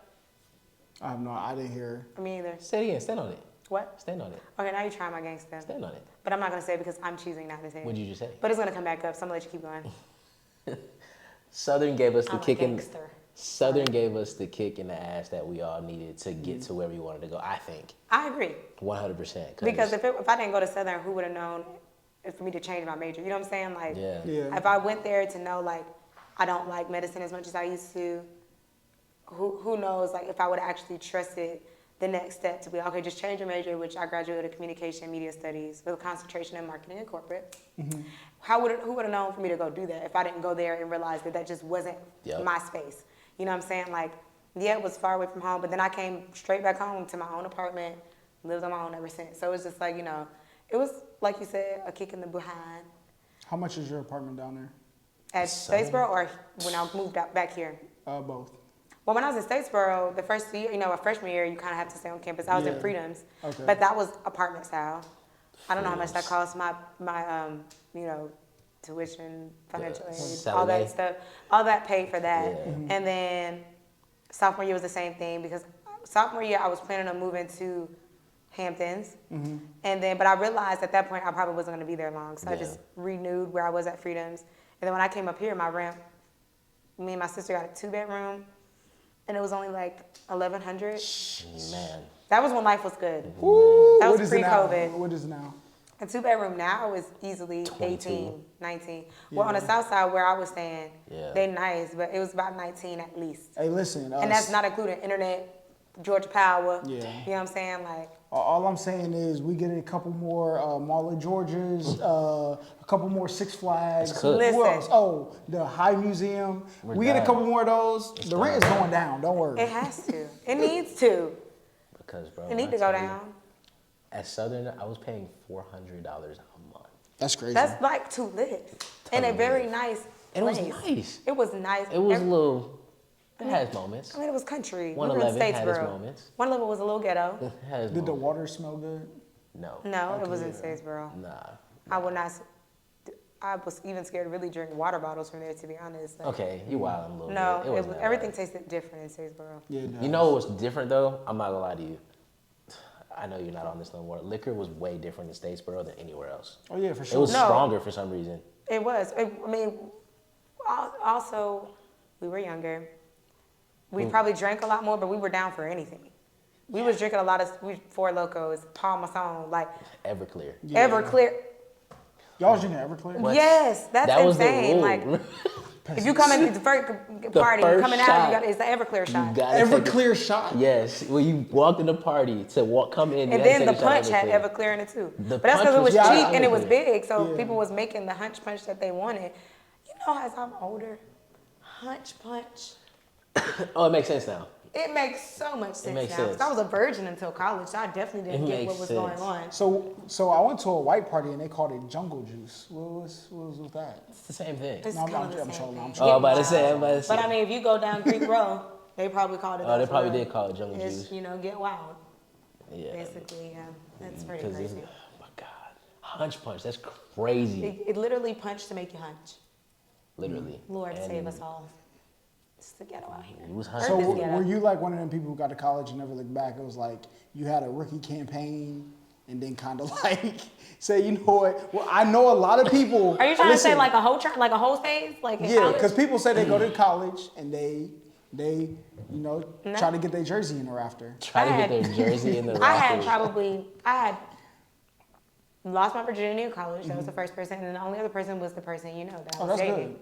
I didn't hear. Me either. Say it again. Stand on it. What? Stand on it. Okay, now you're trying my gangster. Stand on it. But I'm not going to say it because I'm choosing not to say it. What'd you just say? But it's going to come back up, so I'm going to let you keep going. Southern gave us the I'm a kick in. gangster. Southern gave us the kick in the ass that we all needed to get to where we wanted to go. I think I agree. 100%. Because if I didn't go to Southern, who would have known for me to change my major? You know what I'm saying? Like, yeah. if I went there to know, like, I don't like medicine as much as I used to, who knows, like, if I would have actually trusted the next step to be, okay, just change your major, which I graduated communication and media studies with a concentration in marketing and corporate. Who would have known for me to go do that if I didn't go there and realize that just wasn't my space? You know what I'm saying? Like, yeah, it was far away from home, but then I came straight back home to my own apartment, lived on my own ever since. So it's just like, you know, it was, like you said, a kick in the behind. How much is your apartment down there? At Statesboro or when I moved out back here? Both. Well, when I was in Statesboro, the first year, you know, a freshman year, you kind of have to stay on campus. I was in Yeah. Freedoms, Okay. but that was apartment style. I don't know how much that cost. My you know, tuition, financial aid, all salary. that stuff, all that paid for that. Yeah. And then sophomore year was the same thing because sophomore year I was planning on moving to Hamptons, and then but I realized at that point I probably wasn't going to be there long, so I just renewed where I was at Freedoms. And then when I came up here, my rent, me and my sister got a 2-bedroom. And it was only like $1,100. Man. That was when life was good. Woo, That was what is it now? pre-COVID. What is it now? A 2-bedroom now is easily 22. 18, 19. Well, on the south side where I was staying, Yeah. they nice, but it was about 19 at least. Hey, listen. And that's not including internet, Georgia Power. Yeah. You know what I'm saying? Like, All I'm saying is we get a couple more Mall of Georgias, a couple more Six Flags. It's cooked. Who Listen. else? Oh, the High Museum. We get a done. couple more of those. The rent is going down. Don't worry. it has to. It needs to. Because, bro, It need I to go tell you, down. At Southern, I was paying $400 a month. That's crazy. That's like to live in a very nice And it was place. nice. It was nice. It was a Every- little. It has moments. I mean, it was country. 111 had its Statesboro. moments. 111 was a little ghetto. It has Did the moments. water smell good? No. No, it Okay, was in yeah. Statesboro. Nah. I would not. I was even scared to really drink water bottles from there, to be honest. Like, Okay, you wildin' a little No, bit. It wasn't that everything bad. tasted different in Statesboro. Yeah. it You does. know what was different though? I'm not gonna lie to you. I know you're not on this no more. Liquor was way different in Statesboro than anywhere else. Oh yeah, for It sure. was No. stronger for some reason. It was. I mean, also, we were younger. We probably drank a lot more, but we were down for anything. We was drinking a lot of Four Locos, Paul Masson, like Everclear. Yeah. Everclear. Y'all was drinking Everclear? What? Yes, that's That was the insane. rule. Like, if you come in the first party, first you're coming out, shot. it's the Everclear shot. You gotta take a- Everclear shot. Yes, when you walked in the party to come in, you And had to then take the a shot punch of had Everclear. Everclear in it too. The But that's punch because it was was cheap cheap and it was Everclear. big, so Yeah. people was making the hunch punch that they wanted. You know, as I'm older, hunch punch. Oh, it makes sense now. It makes so much sense makes now. 'Cause sense. I was a virgin until college, so I definitely didn't It get what makes was sense. going on. So I went to a white party and they called it jungle juice. What was with that? It's the same thing. It's No, kind of the I'm same trolling, thing. I'm It's trolling. Oh, I'm about to getting say, wild. I'm about to say. But I mean, if you go down Greek Row, they probably called it that. Oh, they for probably real. did call it jungle It's, juice. you know, get wild. Yeah. Basically, yeah. That's pretty Because it's, crazy. oh my God. Hunch punch. That's crazy. It literally punched to make you hunch. Literally. Lord And save us all. It's the ghetto out here. It was Earth hunch. So is ghetto. were you like one of them people who got to college and never looked back? It was like you had a rookie campaign and then kind of like say, you know what? Well, I know a lot of people. Are you trying to say listen, like a whole phase? Like in Yeah, college? because people say they go to college and they you know No. try to get their jersey in the rafter. Try to I get had- their jersey in the I had rafters. I had lost my virginity in college. That was the first person, and the only other person was the person you know that I Oh, was that's dating. good.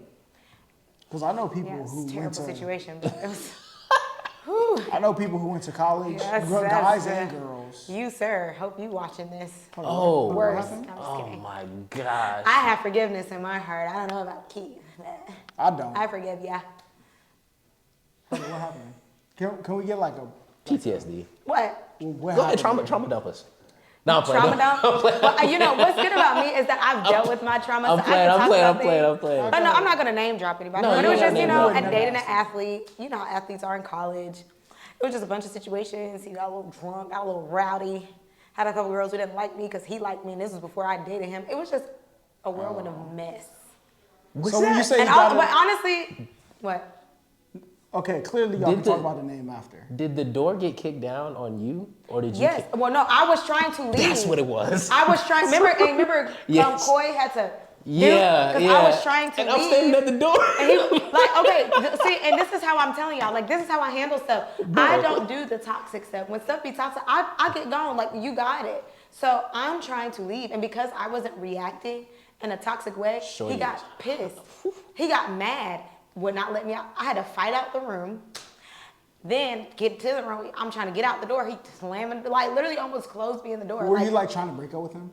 Because I know people Yeah, it's who a went terrible to situation, but it was. I know people who went to college, Yes, guys that's, and girls. You, sir, hope you watching this. Oh. What Worse. happened? I'm just Oh kidding. my gosh. I have forgiveness in my heart. I don't know about Keith. But I don't. I forgive ya. What happened? Can we get like a PTSD. What? what Go ahead, happened? trauma dump us. No, I'm playing. Trauma No, dump? I'm playing. Well, you know, what's good about me is that I've dealt with my trauma. I'm so playing, I can I'm talk playing, about I'm playing, things. I'm playing. But no, I'm not going to name drop anybody. No, but you it was don't just, gotta you name know, drop. and dating an athlete. You know how athletes are in college. It was just a bunch of situations. He got a little drunk, got a little rowdy. Had a couple girls who didn't like me because he liked me, and this was before I dated him. It was just a whirlwind of mess. So when you say you And got but honestly, what? okay, clearly y'all Did can talk the- about the name after. Did the door get kicked down on you, or did you? Yes. Kick? Well, no, I was trying to leave. That's what it was. I was trying. Remember, Yes. Coy had to. Yeah, Because yeah. I was trying to and leave. I'm standing at the door. And he, like, okay, see, and this is how I'm telling y'all, like, this is how I handle stuff. I don't do the toxic stuff. When stuff be toxic, I get gone, like, you got it. So I'm trying to leave, and because I wasn't reacting in a toxic way, Sure he you got was. pissed. He got mad, would not let me out. I had to fight out the room. Then get to the room. I'm trying to get out the door. He slamming, like, literally almost closed me in the door. Were you like trying to break up with him?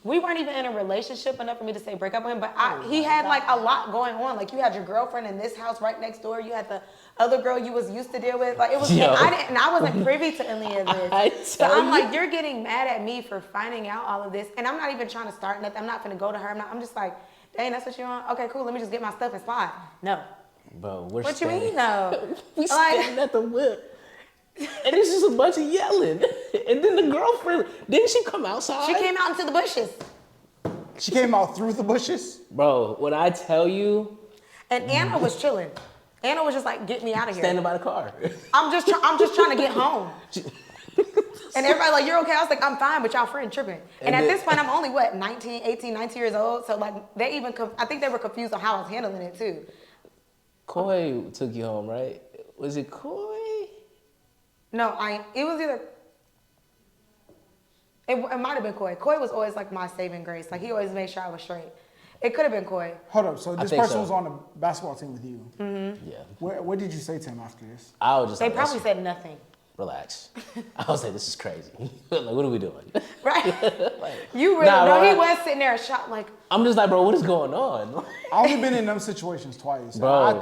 We weren't even in a relationship enough for me to say break up with him, but he had like a lot going on. Like you had your girlfriend in this house right next door. You had the other girl you was used to deal with. Like it was, Yo. and I wasn't privy to any of this. I So tell I'm you. like, you're getting mad at me for finding out all of this, and I'm not even trying to start nothing. I'm not gonna go to her. I'm just like, dang, that's what you want? Okay, cool. Let me just get my stuff and slide. No. Bro, we're What you standing. mean though? We Like- standing at the whip. And it's just a bunch of yelling. And then the girlfriend, didn't she come outside? She came out into the bushes, She came out through the bushes. Bro, when I tell you, and Anna was chilling. Anna was just like, get me out of here. standing by the car. I'm just trying to get home. And everybody like, you're okay? I was like, I'm fine, but y'all friend tripping. And And at then- this point, I'm only, 18, 19 years old? So like, they even, I think they were confused on how I was handling it too. Coy took you home, right? Was it Coy? No, it was either, it might have been Coy. Coy was always like my saving grace. Like he always made sure I was straight. It could have been Coy. Hold up. So this think person so. was on the basketball team with you. Yeah. What did you say to him after this? I was just They like, probably "Let's said nothing. relax. I was like, this is crazy. Like, what are we doing? Right? Like, You really, Nah, no, bro, he was sitting there shot like, I'm just like, bro, what is going on? I only been in them situations twice. Bro.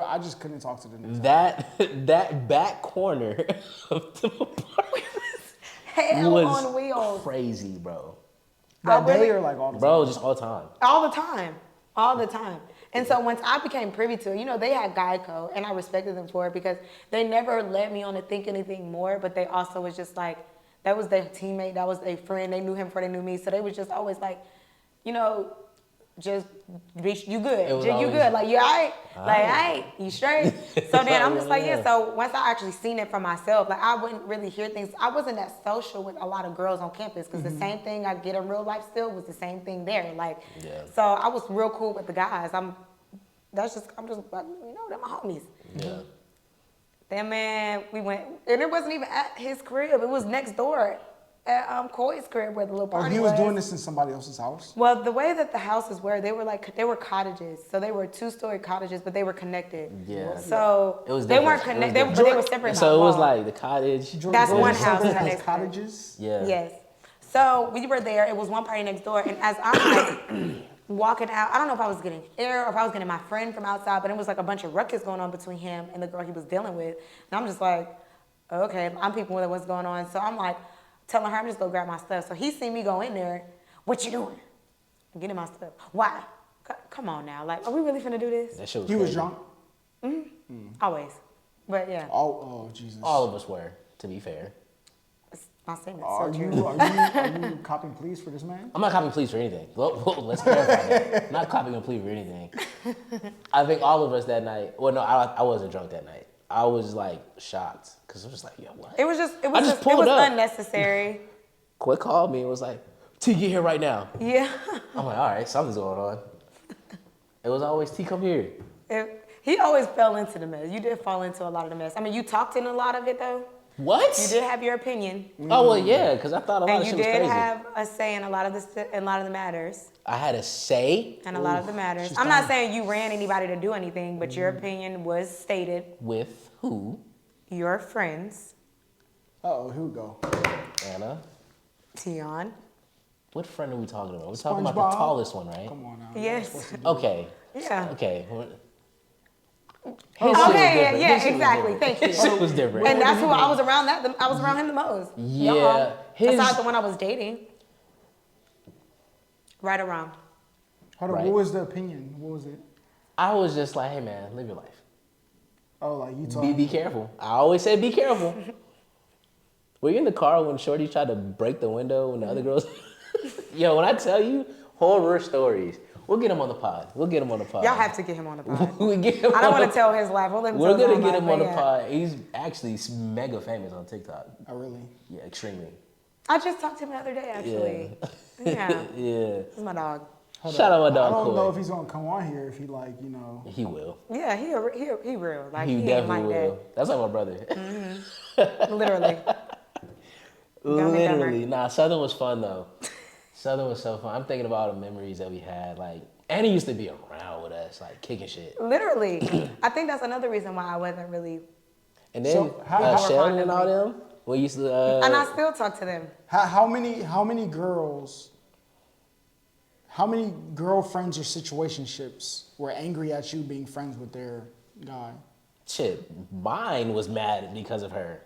I just couldn't talk to them. That back corner of the apartment hell was on wheels. crazy, bro. That really- day or like all the Bro, just all the time. All the time. All the time. And so once I became privy to it, you know, they had Geico, and I respected them for it because they never led me on to think anything more, but they also was just like, that was their teammate, that was their friend, they knew him before they knew me, so they was just always like, you know, just, you good, It was you always, good, like, you all right? Like, alright. all right, you straight? So then I'm just like, yeah, Yeah. so once I actually seen it for myself, like, I wouldn't really hear things, I wasn't that social with a lot of girls on campus, because the same thing I get in real life still was the same thing there, like, Yeah. so I was real cool with the guys. I'm just like, you know, they're my homies. Yeah. Then man, we went, and it wasn't even at his crib. It was next door at Coy's crib where the little Oh, party he was doing this in somebody else's house? Well, the way that the houses were, they were cottages. So they were 2-story cottages, but they were connected. Yeah. So It was they weren't different. It was connected, but they were separate. So it by was wall. like the cottage. That's Georgia one Center house in the has next cottages. Yeah. Yes. So we were there. It was one party next door, and as I'm like walking out. I don't know if I was getting air or if I was getting my friend from outside, but it was like a bunch of ruckus going on between him and the girl he was dealing with. And I'm just like, okay, I'm peeping with what's going on. So I'm like telling her, I'm just gonna grab my stuff. So he seen me go in there. What you doing? I'm getting my stuff. Why? Come on now. Like, are we really finna do this? That shit was He was crazy. drunk. Always. But yeah, Oh, Jesus. All of us were, to be fair. my statement's Are so you true. are you copping pleas for this man? I'm not copping pleas for anything. Let's clarify that. I'm not copping a plea for anything. I think all of us that night. Well, no, I wasn't drunk that night. I was like shocked because I was just like, yo, what? It was just, I just it pulled was up. unnecessary. Quick called me and was like, T, get here right now. Yeah. I'm like, all right, something's going on. It was always T, come here. He always fell into the mess. You did fall into a lot of the mess. I mean, you talked in a lot of it though. What? You did have your opinion, Oh well, yeah, because I thought a lot and of you shit was did crazy. have a say in a lot of the matters, I had a say and a lot of the matters. she's I'm not done. saying you ran anybody to do anything, but your opinion was stated. with who? Your friends, Oh, here we go. Anna. Tion. What friend are we talking about? We're talking about the SpongeBob? tallest one, right? Come on now. Yes. Okay. Yeah. Okay. His shit Okay, was yeah, different. yeah, His shit was exactly. different. Thank you. His shit was different. And that's who I was around. I was around him the most. Yeah, Y'all. his- Besides the one I was dating. Right or wrong? Hold on. Right. What was the opinion? What was it? I was just like, hey man, live your life. Oh, like you told Be careful. I always say be careful. Were you in the car when Shorty tried to break the window when the other girls? Yo, when I tell you horror stories, we'll get him on the pod. We'll get him on the pod. Y'all have to get him on the pod. we get him I don't on want the- to tell his life. We'll let him We're tell his gonna own get him life, on the but yeah. pod. He's actually mega famous on TikTok. Oh, really? Yeah, extremely. I just talked to him the other day, actually. Yeah. Yeah. This is my dog. Hold Shout up. out my dog I don't Koi. know if he's gonna come on here if he like, He will. Yeah, he real. Like, He he ain't definitely like will. That's like my brother. that. Literally. Dumb and Literally. dumber. Nah, Southern was fun though. Southern was so fun. I'm thinking about all the memories that we had. Like, Annie used to be around with us, like kicking shit. Literally. I think that's another reason why I wasn't really. And then So, how- how- Sheldon and all them, we used to. And I still talk to them. How many girlfriends or situationships were angry at you being friends with their guy? Shit, mine was mad because of her.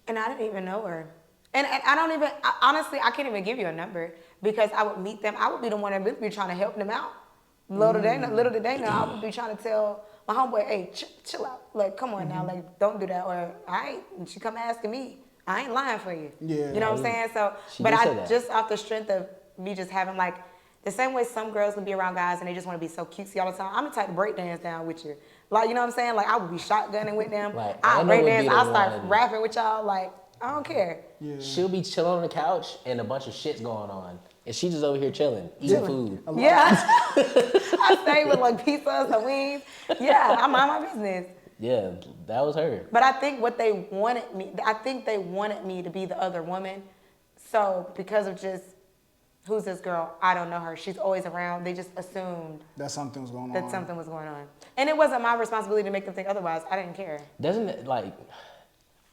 And I didn't even know her. And I don't even, honestly, I can't even give you a number because I would meet them. I would be the one that would be trying to help them out. Little did they know, I would be trying to tell my homeboy, hey, chill out. Like, come on now, like, don't do that. Or, all right, and she come asking me. I ain't lying for you. Yeah. You know what I'm saying? So, She but did say I that. just off the strength of me just having like, the same way some girls would be around guys and they just want to be so cutesy all the time. I'm the type to break dance down with you. Like, you know what I'm saying? Like, I would be shotgunning with them. Like, I Anna break would be dance. the I start one- rapping with y'all. Like, I don't care. Yeah. She'll be chilling on the couch and a bunch of shit's going on. And she just over here chilling, eating food. Yeah. I stay with like pizzas and wings. Yeah, I mind my business. Yeah, that was her. But I think they wanted me to be the other woman. So because of just, who's this girl? I don't know her. She's always around. They just assumed That something was going on. that something was going on. And it wasn't my responsibility to make them think otherwise. I didn't care. Doesn't it, like,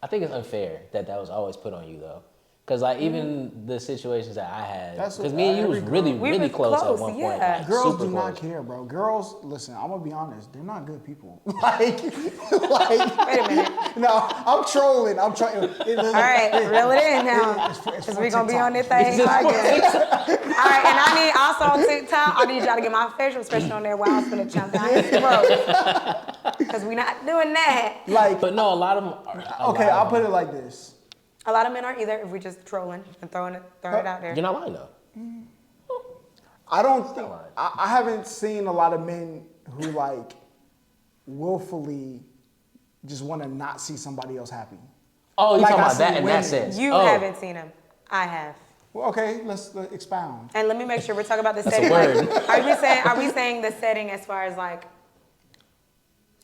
I think it's unfair that was always put on you, though. Because, like, even the situations that I had, That's because what- me and you was every really, girl- We really was close, close, at one point. yeah. Like, Girls super do not close. care, bro. Girls, listen, I'm gonna be honest, they're not good people. like, like, Wait a minute. no, I'm trolling. I'm trying. All right, reel it in now. It's Because for we're going to be TikTok. on this thing. arguing. All right, and I need also on TikTok, I need y'all to get my facial expression on there while I'm going to jump down his throat. Because we're not doing that. Like, But no, a lot of them are. okay, I'll put it like this. A lot of men are either if we're just trolling and throwing it out there. You're not lying, though. I don't think lying. I haven't seen a lot of men who like willfully just want to not see somebody else happy. Oh, you're Like, talking I about see that in that women. sense. You Oh. haven't seen him. I have. Well, okay, let's expound. And let me make sure we're talking about the That's a setting. word. Like, are we saying the setting as far as like?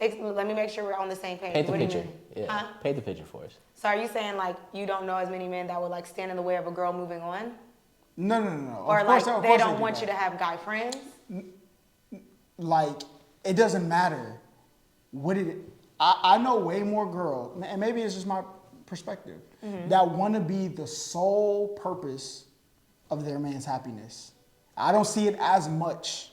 Let me make sure we're on the same page. Paint the What do you picture. mean? Yeah, Huh? paint the picture for us. So are you saying like you don't know as many men that would like stand in the way of a girl moving on, No. or Of like course they don't do want that. you to have guy friends? Like, it doesn't matter what it. I know way more girls, and maybe it's just my perspective, that want to be the sole purpose of their man's happiness. I don't see it as much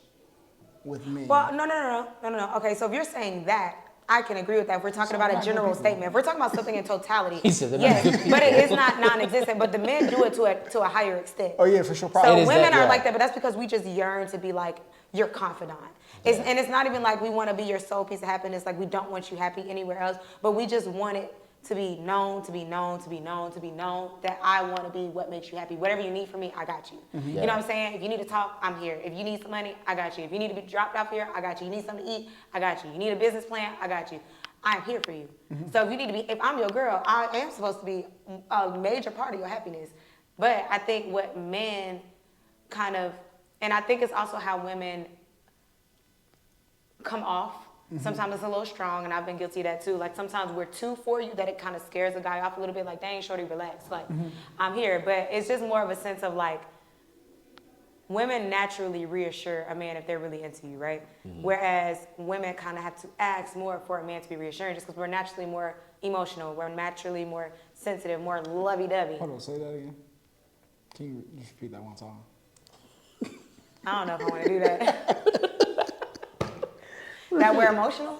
with men. Well, no. Okay, so if you're saying that, I can agree with that. If we're talking So about I'm a not good general people. statement, if we're talking about something in totality, He said they're not good yes, but it is not non-existent. But the men do it to a higher extent. Oh yeah, for sure. So Probably. is women that, are yeah. like that, but that's because we just yearn to be like your confidant. Yeah. And it's not even like we want to be your sole piece of happiness. Like we don't want you happy anywhere else, but we just want it to be known that I want to be what makes you happy. Whatever you need from me, I got you. You know what I'm saying? If you need to talk, I'm here. If you need some money, I got you. If you need to be dropped off here, I got you. You need something to eat, I got you. You need a business plan, I got you. I'm here for you. So if you need to be, if I'm your girl, I am supposed to be a major part of your happiness. But I think what men kind of, and I think it's also how women come off. Sometimes it's a little strong, and I've been guilty of that too. Like sometimes we're too for you that it kind of scares a guy off a little bit. Like, dang, shorty, relax. Like, I'm here. But it's just more of a sense of like, women naturally reassure a man if they're really into you, right? Whereas women kind of have to ask more for a man to be reassuring, just because we're naturally more emotional. We're naturally more sensitive, more lovey-dovey. Hold on, say that again. Can you just repeat that one time? I don't know if I want to do that. That we're emotional?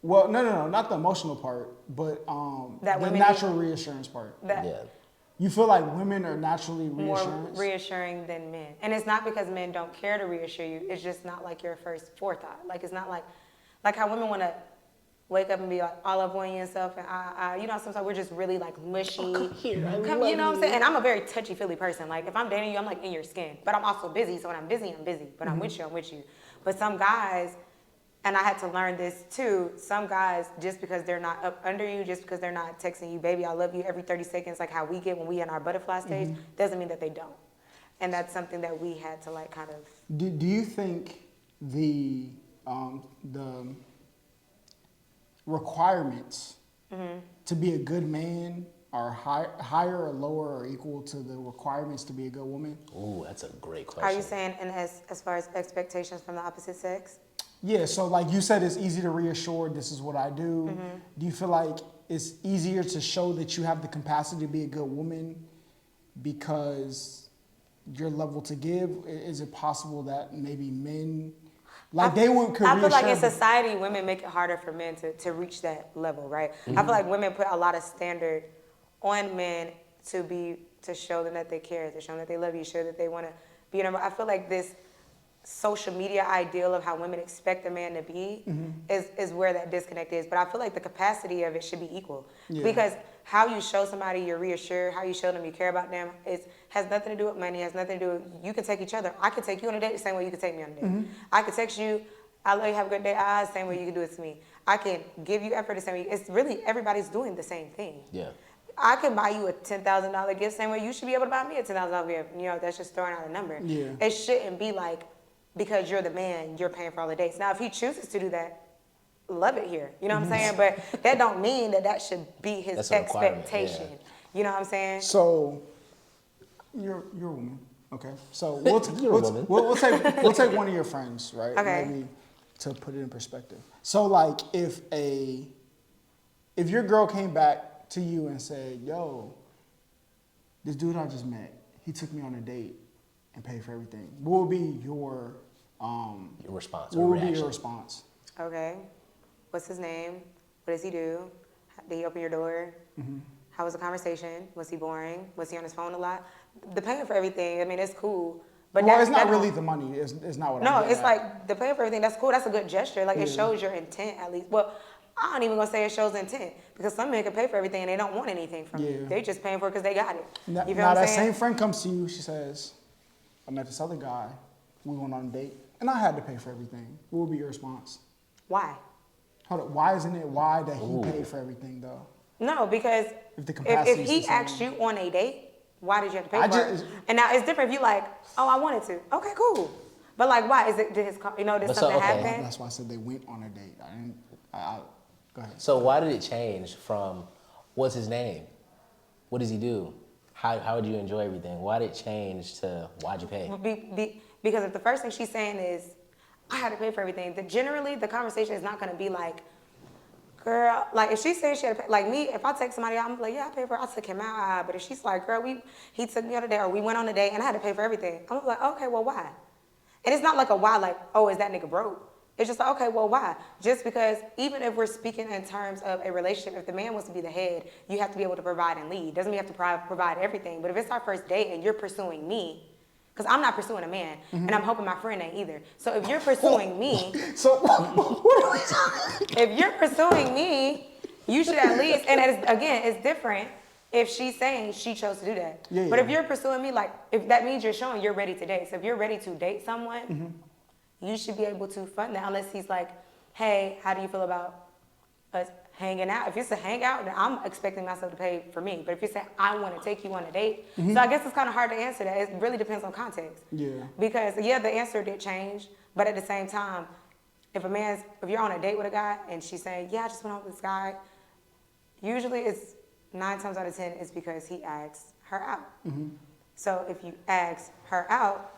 Well, no, not the emotional part, but That the women natural reassurance part. That Yeah. You feel like women are naturally more reassurance? reassuring than men. And it's not because men don't care to reassure you. It's just not like your first forethought. Like it's not like how women want to wake up and be like all up on you and stuff. And you know, sometimes we're just really like mushy. Oh, come here, I You love know what I'm you. saying? And I'm a very touchy-feely person. Like if I'm dating you, I'm like in your skin. But I'm also busy. So when I'm busy, I'm busy. But I'm with you, I'm with you. But some guys, and I had to learn this too, some guys, just because they're not up under you, just because they're not texting you, baby, I love you every 30 seconds, like how we get when we in our butterfly stage, doesn't mean that they don't. And that's something that we had to like kind of... Do you think the requirements to be a good man are higher or lower or equal to the requirements to be a good woman? Ooh, that's a great question. Are you saying as far as expectations from the opposite sex? Yeah, so like you said, it's easy to reassure, this is what I do. Do you feel like it's easier to show that you have the capacity to be a good woman because your level to give? Is it possible that maybe men, like they would could I feel like in reassure- society, women make it harder for men to reach that level, right? I feel like women put a lot of standard on men to show them that they care, to show them that they love you, show that they want to be. I feel like this social media ideal of how women expect a man to be is where that disconnect is. But I feel like the capacity of it should be equal. Yeah. Because how you show somebody you're reassured, how you show them you care about them, has nothing to do with money, has nothing to do with, you can take each other. I can take you on a date the same way you can take me on a date. I could text you, I love you, have a good day, the same way you can do it to me. I can give you effort the same way. It's really, everybody's doing the same thing. Yeah. I can buy you a $10,000 gift same way you should be able to buy me a $10,000 gift. You know, that's just throwing out a number. Yeah. It shouldn't be like, because you're the man, you're paying for all the dates. Now, if he chooses to do that, love it here. You know what I'm saying? But that don't mean that should be his That's a requirement, expectation. yeah. You know what I'm saying? So you're a woman, okay? So we'll You're a woman. we'll take one of your friends, right? Okay. Maybe to put it in perspective. So like if your girl came back to you and said, "Yo, this dude I just met, he took me on a date and paid for everything," what would be your response What or would be reaction? your response? Okay. What's his name? What does he do? Did he open your door? How was the conversation? Was he boring? Was he on his phone a lot? The paying for everything, I mean, it's cool. But Well, that- it's not that don't- really the money. It's not what No, I'm getting it's at. like the paying for everything. That's cool. That's a good gesture. Like it Yeah. shows your intent at least. Well, I don't even gonna say it shows intent because some men can pay for everything and they don't want anything from Yeah. you. They just paying for it because they got it. Now, You feel now what I'm that saying? same friend comes to you, she says, "I met this other guy. We went on a date, and I had to pay for everything." What would be your response? Why? Hold up. Why isn't it why that he Ooh. paid for everything though? No, because If the if capacity is he the same. asked you on a date, why did you have to pay I for just- it? And now it's different if you like, oh, I wanted to. Okay, cool. But like, why? Is it did his did But so, something okay. happen? That's why I said they went on a date. I didn't. Go ahead. So why did it change from what's his name? What does he do? How would you enjoy everything? Why did it change to why'd you pay? Because if the first thing she's saying is, I had to pay for everything, then generally the conversation is not going to be like, girl, like if she's saying she had to pay, like me, if I take somebody out, I'm like, yeah, I paid for it, I took him out. But if she's like, girl, he took me on a date or we went on a date and I had to pay for everything, I'm like, okay, well, why? And it's not like a why, like, oh, is that nigga broke? It's just like, okay, well, why? Just because even if we're speaking in terms of a relationship, if the man wants to be the head, you have to be able to provide and lead. Doesn't mean you have to provide everything. But if it's our first date and you're pursuing me, because I'm not pursuing a man, and I'm hoping my friend ain't either. So if you're pursuing me, So what are we talking? if you're pursuing me, you should at least, and again, it's different if she's saying she chose to do that. Yeah, But yeah. if you're pursuing me, like, if that means you're showing you're ready to date. So if you're ready to date someone, you should be able to fund that unless he's like, hey, how do you feel about us hanging out? If it's a hangout, then I'm expecting myself to pay for me. But if you say, I want to take you on a date, so I guess it's kind of hard to answer that. It really depends on context. Yeah. Because, yeah, the answer did change, but at the same time, if you're on a date with a guy and she's saying, yeah, I just went out with this guy, usually it's 9 times out of 10 it's because he asked her out. So if you ask her out,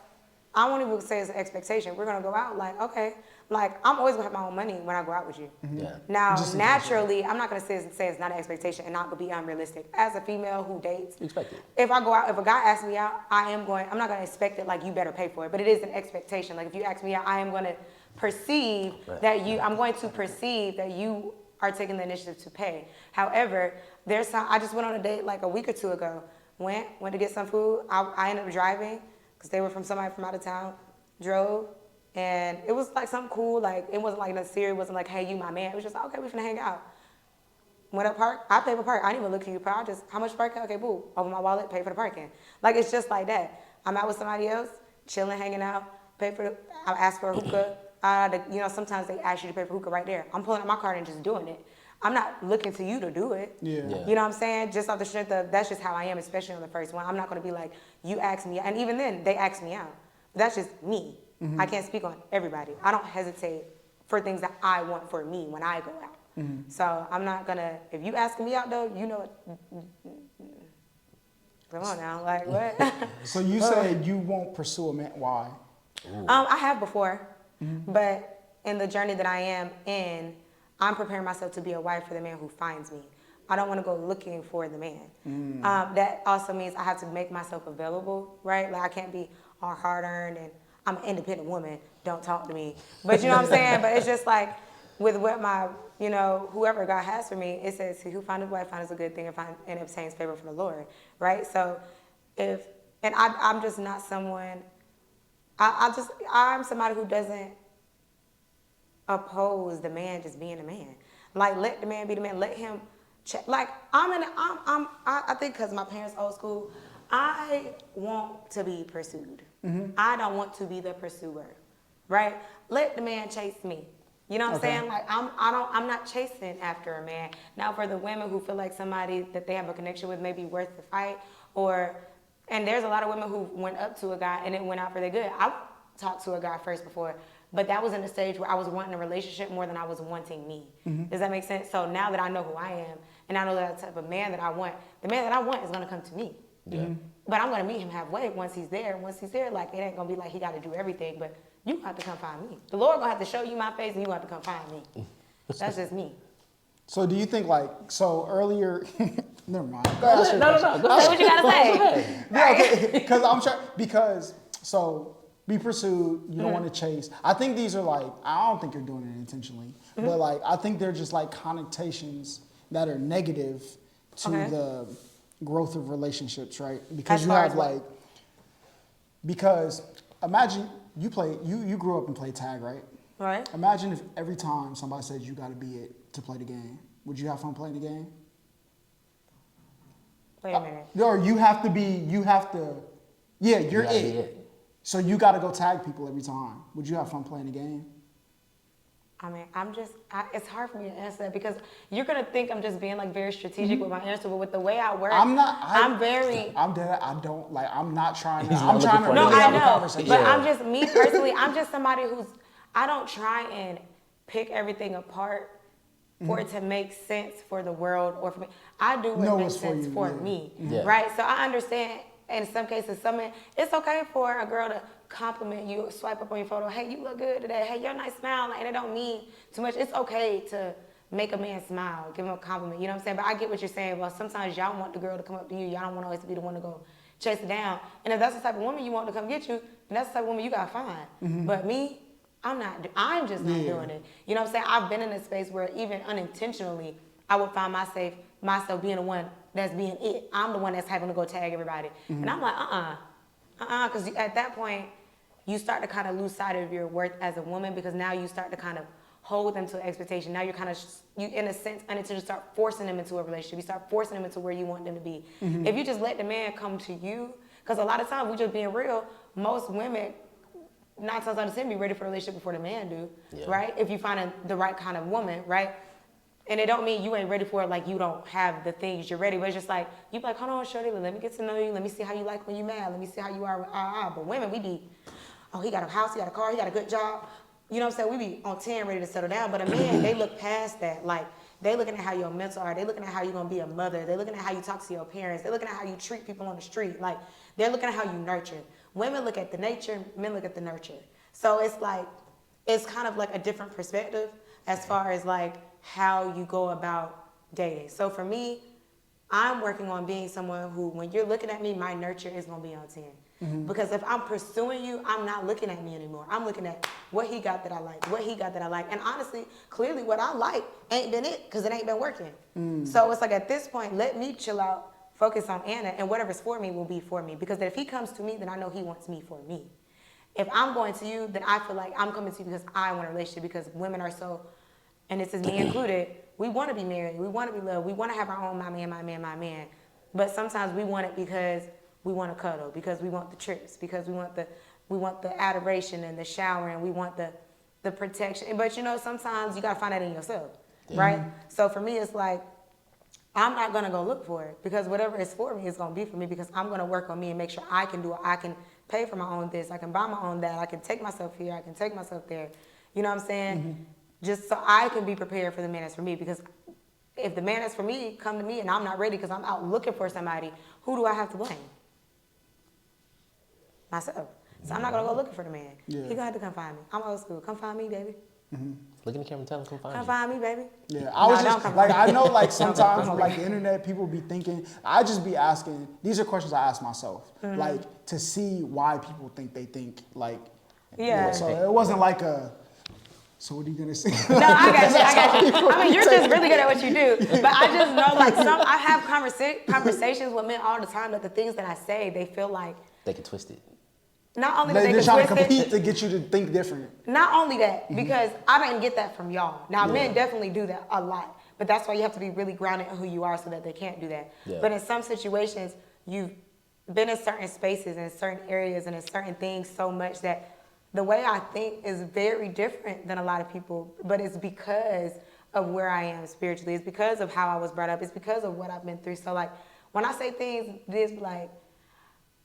I won't even say it's an expectation. We're gonna go out like, okay, like I'm always gonna have my own money when I go out with you. Yeah. Now, Just in naturally, I'm not gonna say it's not an expectation and not gonna be unrealistic. As a female who dates, You expect it. if I go out, if a guy asks me out, I'm not gonna expect it like you better pay for it, but it is an expectation. Like if you ask me out, I am gonna perceive I'm going to perceive that you are taking the initiative to pay. However, I just went on a date like a week or 2 ago. Went to get some food. I ended up driving because they were from somebody from out of town. Drove, and it was like something cool. Like it wasn't like nothing serious. It wasn't like, hey, you my man. It was just okay, we finna hang out. Went up park. I paid for park. I didn't even look at you. I just how much parking? Okay, boo. Open my wallet. Pay for the parking. Like it's just like that. I'm out with somebody else, chilling, hanging out. I asked for a hookah. Sometimes they ask you to pay for hookah right there. I'm pulling out my card and just doing it. I'm not looking to you to do it. Yeah. Yeah. You know what I'm saying? Just off the strength of, that's just how I am, especially on the first one. I'm not going to be like, you asked me, and even then, they asked me out. That's just me. I can't speak on everybody. I don't hesitate for things that I want for me when I go out. So I'm not going to, if you asking me out though, you know what, come on now, like what? So you said you won't pursue a man. Why? I have before, but in the journey that I am in, I'm preparing myself to be a wife for the man who finds me. I don't want to go looking for the man. That also means I have to make myself available, right? Like I can't be all hard-earned and I'm an independent woman, don't talk to me. But you know what I'm saying? But it's just like with what my, whoever God has for me, it says, he who finds a wife finds a good thing and obtains favor from the Lord, right? So I'm just not someone, I'm somebody who doesn't oppose the man just being a man. Like let the man be the man. Let him check. Like I think because my parents old school, I want to be pursued. I don't want to be the pursuer, right? Let the man chase me. You know what I'm saying? Like I'm not chasing after a man. Now for the women who feel like somebody that they have a connection with may be worth the fight, and there's a lot of women who went up to a guy and it went out for their good. I talked to a guy first before, but that was in a stage where I was wanting a relationship more than I was wanting me. Does that make sense? So now that I know who I am and I know that type of man that I want, the man that I want is gonna come to me. Yeah. But I'm gonna meet him halfway once he's there. Once he's there, like it ain't gonna be like he gotta do everything, but you have to come find me. The Lord gonna have to show you my face and you have to come find me. That's just me. So do you think earlier? Never mind. No. Go Say ahead. what you gotta say. Yeah, because so be pursued. You don't want to chase. I think these are I don't think you're doing it intentionally, but I think they're just connotations that are negative to the growth of relationships, right? Because As you far have as what? because imagine you grew up and played tag, right? Right? Imagine if every time somebody says you got to be it to play the game, would you have fun playing the game? Wait a minute. Or you're gotta be it. it. So you got to go tag people every time. Would you have fun playing the game? I mean, it's hard for me to answer that because you're gonna think I'm just being very strategic with my answer, but with the way I work, I'm not. I'm very. I'm dead. I don't I'm not trying to. He's I'm not trying to looking No, really I have a know, conversation. but Yeah. I'm just me personally. I'm just somebody I don't try and pick everything apart for it to make sense for the world or for me. I do what No, makes it's for sense you, for yeah. me, Yeah. right? So I understand. In some cases, it's okay for a girl to compliment you, swipe up on your photo. Hey, you look good today. Hey, you're nice smile. And it don't mean too much. It's okay to make a man smile, give him a compliment. You know what I'm saying? But I get what you're saying. Well, sometimes y'all want the girl to come up to you. Y'all don't want to always be the one to go chase it down. And if that's the type of woman you want to come get you, and that's the type of woman you gotta find. But me, I'm just not Yeah. doing it. You know what I'm saying? I've been in a space where even unintentionally, I would find myself being the one that's being it. I'm the one that's having to go tag everybody. And I'm like, because at that point, you start to kind of lose sight of your worth as a woman because now you start to kind of hold them to an expectation. Now you're kind of, you in a sense, unintentionally start forcing them into a relationship. You start forcing them into where you want them to be. If you just let the man come to you, because a lot of times, we just being real, most women, 9 times out of 10, be ready for a relationship before the man do, right? If you find the right kind of woman, right? And it don't mean you ain't ready for it, like you don't have the things you're ready, but it's just like, you be like, hold on, shorty, let me get to know you, let me see how you like when you mad, let me see how you are, But women, we be, oh, he got a house, he got a car, he got a good job. You know what I'm saying? We be on 10 ready to settle down, but a man, they look past that. Like, they looking at how your mental are, they looking at how you're gonna be a mother, they looking at how you talk to your parents, they looking at how you treat people on the street. Like, they're looking at how you nurture. Women look at the nature, men look at the nurture. So it's like, it's kind of like a different perspective as far as like how you go about dating. So for me, I'm working on being someone who, when you're looking at me, my nurture is gonna be on 10. Because if I'm pursuing you, I'm not looking at me anymore. I'm looking at what he got that I like, what he got that I like. And honestly, clearly what I like ain't been it because it ain't been working. So it's like at this point, let me chill out, focus on Anna, and whatever's for me will be for me. Because if he comes to me, then I know he wants me for me. If I'm going to you, then I feel like I'm coming to you because I want a relationship, because women are so, and this is me included, we want to be married, we want to be loved, we want to have our own my man, my man, my man. But sometimes we want it because we want to cuddle, because we want the trips, because we want the adoration and the shower, and we want the protection. But you know, sometimes you gotta find that in yourself, right? So for me, it's like, I'm not gonna go look for it, because whatever is for me is gonna be for me, because I'm gonna work on me and make sure I can do it. I can pay for my own this, I can buy my own that, I can take myself here, I can take myself there. You know what I'm saying? Just so I can be prepared for the man that's for me, because if the man that's for me come to me and I'm not ready because I'm out looking for somebody, who do I have to blame? Myself. So I'm not gonna go looking for the man. Yeah. He gonna have to come find me. I'm old school. Come find me, baby. Look in the camera and tell him, come find Come you. find me, baby. Yeah, I was No, don't just come like, find I know like Don't sometimes come on find like the internet, people be thinking, I just be asking, these are questions I ask myself, like to see why people think they think, like, Yeah. So it wasn't like so what are you gonna say? No, I got you. I mean, you're just really good at what you do. But I just know, like, I have conversations with men all the time that the things that I say, they feel like, They can twist it. not only that They're they can trying to twist compete it, to get you to think different. not only that, because I didn't get that from y'all. Now, men definitely do that a lot. But that's why you have to be really grounded in who you are so that they can't do that. Yeah. But in some situations, you've been in certain spaces and certain areas and in certain things so much that the way I think is very different than a lot of people, but it's because of where I am spiritually. It's because of how I was brought up. It's because of what I've been through. So like, when I say things, this like,